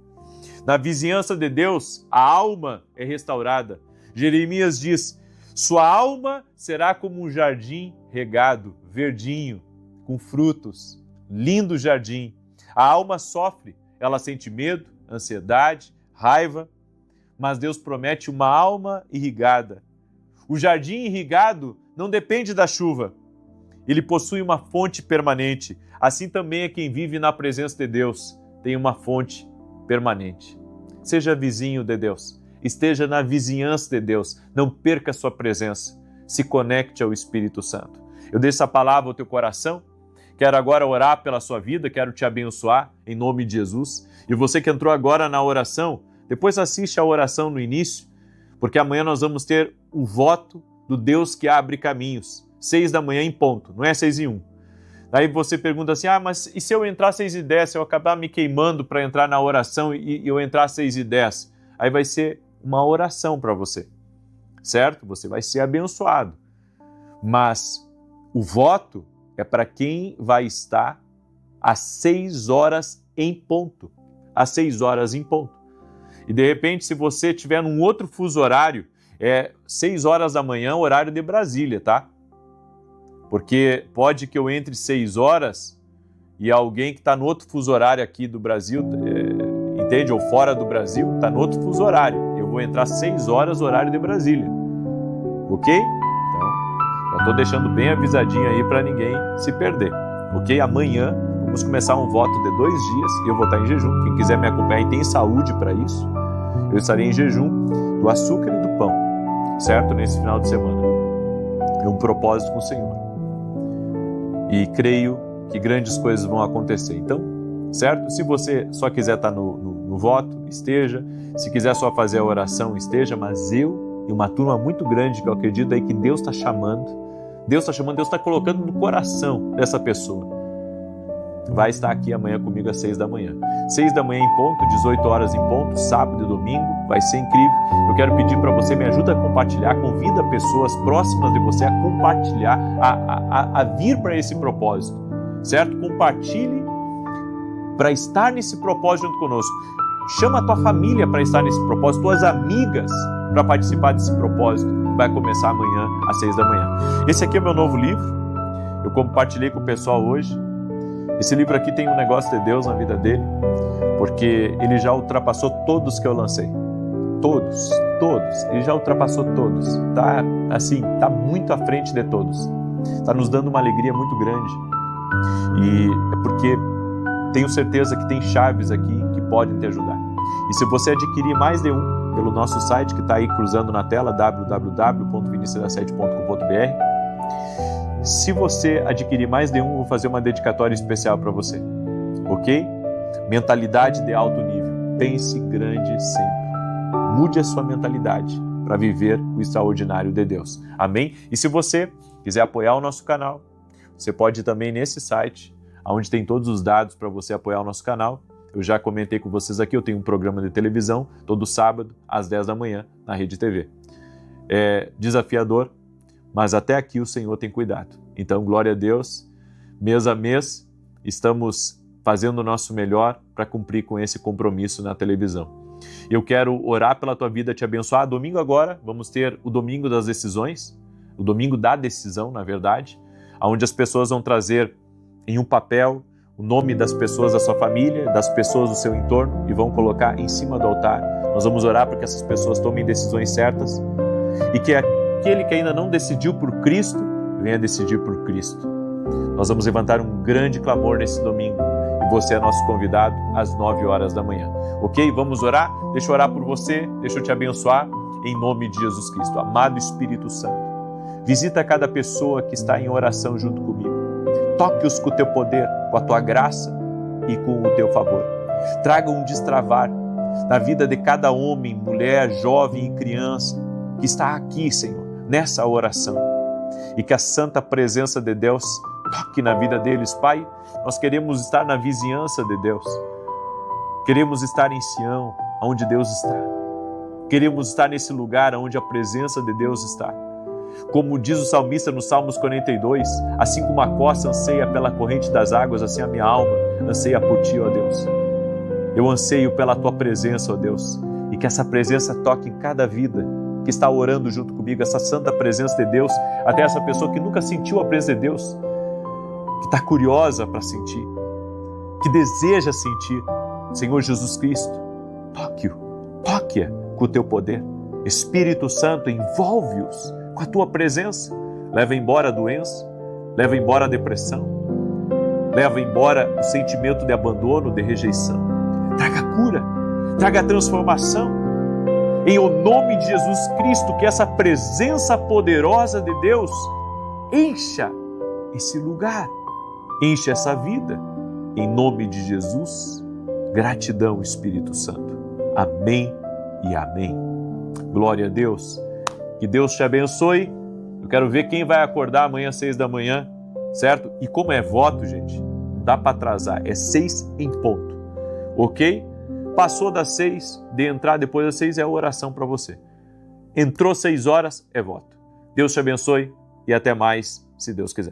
Na vizinhança de Deus, a alma é restaurada. Jeremias diz: sua alma será como um jardim regado, verdinho, com frutos. Lindo jardim. A alma sofre, ela sente medo, ansiedade, raiva, mas Deus promete uma alma irrigada. O jardim irrigado não depende da chuva. Ele possui uma fonte permanente. Assim também é quem vive na presença de Deus, tem uma fonte permanente. Seja vizinho de Deus, esteja na vizinhança de Deus, não perca a sua presença, se conecte ao Espírito Santo. Eu deixo essa palavra ao teu coração, quero agora orar pela sua vida, quero te abençoar em nome de Jesus. E você que entrou agora na oração, depois assiste a oração no início, porque amanhã nós vamos ter o voto do Deus que abre caminhos, 6 da manhã em ponto, não é 6:01. Daí você pergunta assim, mas e se eu entrar 6:10, se eu acabar me queimando para entrar na oração e eu entrar 6:10? Aí vai ser uma oração para você, certo? Você vai ser abençoado. Mas o voto é para quem vai estar às 6 horas em ponto. Às 6 horas em ponto. E de repente, se você estiver num outro fuso horário, é 6 horas da manhã, horário de Brasília, tá? Porque pode que eu entre 6 horas e alguém que está no outro fuso horário aqui do Brasil, entende? Ou fora do Brasil, está no outro fuso horário. Eu vou entrar 6 horas, horário de Brasília. Ok? Então, eu estou deixando bem avisadinho aí para ninguém se perder. Ok? Amanhã vamos começar um voto de 2 dias. Eu vou estar em jejum. Quem quiser me acompanhar e tem saúde para isso, eu estarei em jejum do açúcar e do pão, certo? Nesse final de semana. É um propósito com o Senhor. E creio que grandes coisas vão acontecer. Então, certo? Se você só quiser estar no voto, esteja. Se quiser só fazer a oração, esteja. Mas eu e uma turma muito grande que eu acredito aí que Deus está chamando. Deus está colocando no coração dessa pessoa. Vai estar aqui amanhã comigo às 6 da manhã. 6 da manhã em ponto, 18 horas em ponto, sábado e domingo. Vai ser incrível. Eu quero pedir para você, me ajuda a compartilhar, convida pessoas próximas de você a compartilhar, a vir para esse propósito, certo? Compartilhe para estar nesse propósito junto conosco. Chama a tua família para estar nesse propósito, tuas amigas para participar desse propósito. Vai começar amanhã às 6 da manhã. Esse aqui é meu novo livro. Eu compartilhei com o pessoal hoje. Esse livro aqui tem um negócio de Deus na vida dele, porque ele já ultrapassou todos que eu lancei. Todos. Ele já ultrapassou todos. Tá muito à frente de todos. Tá nos dando uma alegria muito grande. E é porque tenho certeza que tem chaves aqui que podem te ajudar. E se você adquirir mais de um pelo nosso site, que está aí cruzando na tela, www.vinicius7.com.br, se você adquirir mais de um, eu vou fazer uma dedicatória especial para você, ok? Mentalidade de alto nível. Pense grande sempre. Mude a sua mentalidade para viver o extraordinário de Deus. Amém? E se você quiser apoiar o nosso canal, você pode ir também nesse site, onde tem todos os dados para você apoiar o nosso canal. Eu já comentei com vocês aqui, eu tenho um programa de televisão todo sábado, às 10 da manhã, na Rede TV. É desafiador, mas até aqui o Senhor tem cuidado. Então, glória a Deus, mês a mês, estamos fazendo o nosso melhor para cumprir com esse compromisso na televisão. Eu quero orar pela tua vida, te abençoar. Domingo agora, vamos ter o Domingo das Decisões, o Domingo da Decisão, na verdade, onde as pessoas vão trazer em um papel o nome das pessoas da sua família, das pessoas do seu entorno e vão colocar em cima do altar. Nós vamos orar para que essas pessoas tomem decisões certas e que aquele que ainda não decidiu por Cristo, venha decidir por Cristo. Nós vamos levantar um grande clamor nesse domingo e você é nosso convidado às 9 horas da manhã. Ok? Vamos orar? Deixa eu orar por você, deixa eu te abençoar em nome de Jesus Cristo. Amado Espírito Santo, visita cada pessoa que está em oração junto comigo. Toque-os com o teu poder, com a tua graça e com o teu favor. Traga um destravar na vida de cada homem, mulher, jovem e criança que está aqui, Senhor, nessa oração e que a santa presença de Deus toque na vida deles. Pai, nós queremos estar na vizinhança de Deus, queremos estar em Sião, onde Deus está, queremos estar nesse lugar onde a presença de Deus está. Como diz o salmista no Salmos 42, assim como a costa anseia pela corrente das águas, assim a minha alma anseia por Ti, ó Deus. Eu anseio pela Tua presença, ó Deus, e que essa presença toque em cada vida que está orando junto comigo, essa santa presença de Deus, até essa pessoa que nunca sentiu a presença de Deus, que está curiosa para sentir, que deseja sentir. Senhor Jesus Cristo, toque-a com o Teu poder. Espírito Santo, envolve-os com a Tua presença. Leva embora a doença, leva embora a depressão, leva embora o sentimento de abandono, de rejeição. Traga cura, traga transformação. Em o nome de Jesus Cristo, que essa presença poderosa de Deus encha esse lugar, encha essa vida. Em nome de Jesus, gratidão, Espírito Santo. Amém e amém. Glória a Deus. Que Deus te abençoe. Eu quero ver quem vai acordar amanhã às 6 da manhã, certo? E como é voto, gente, não dá para atrasar, é 6 em ponto, ok? Passou das 6, de entrar depois das 6 é a oração para você. Entrou 6 horas, é voto. Deus te abençoe e até mais, se Deus quiser.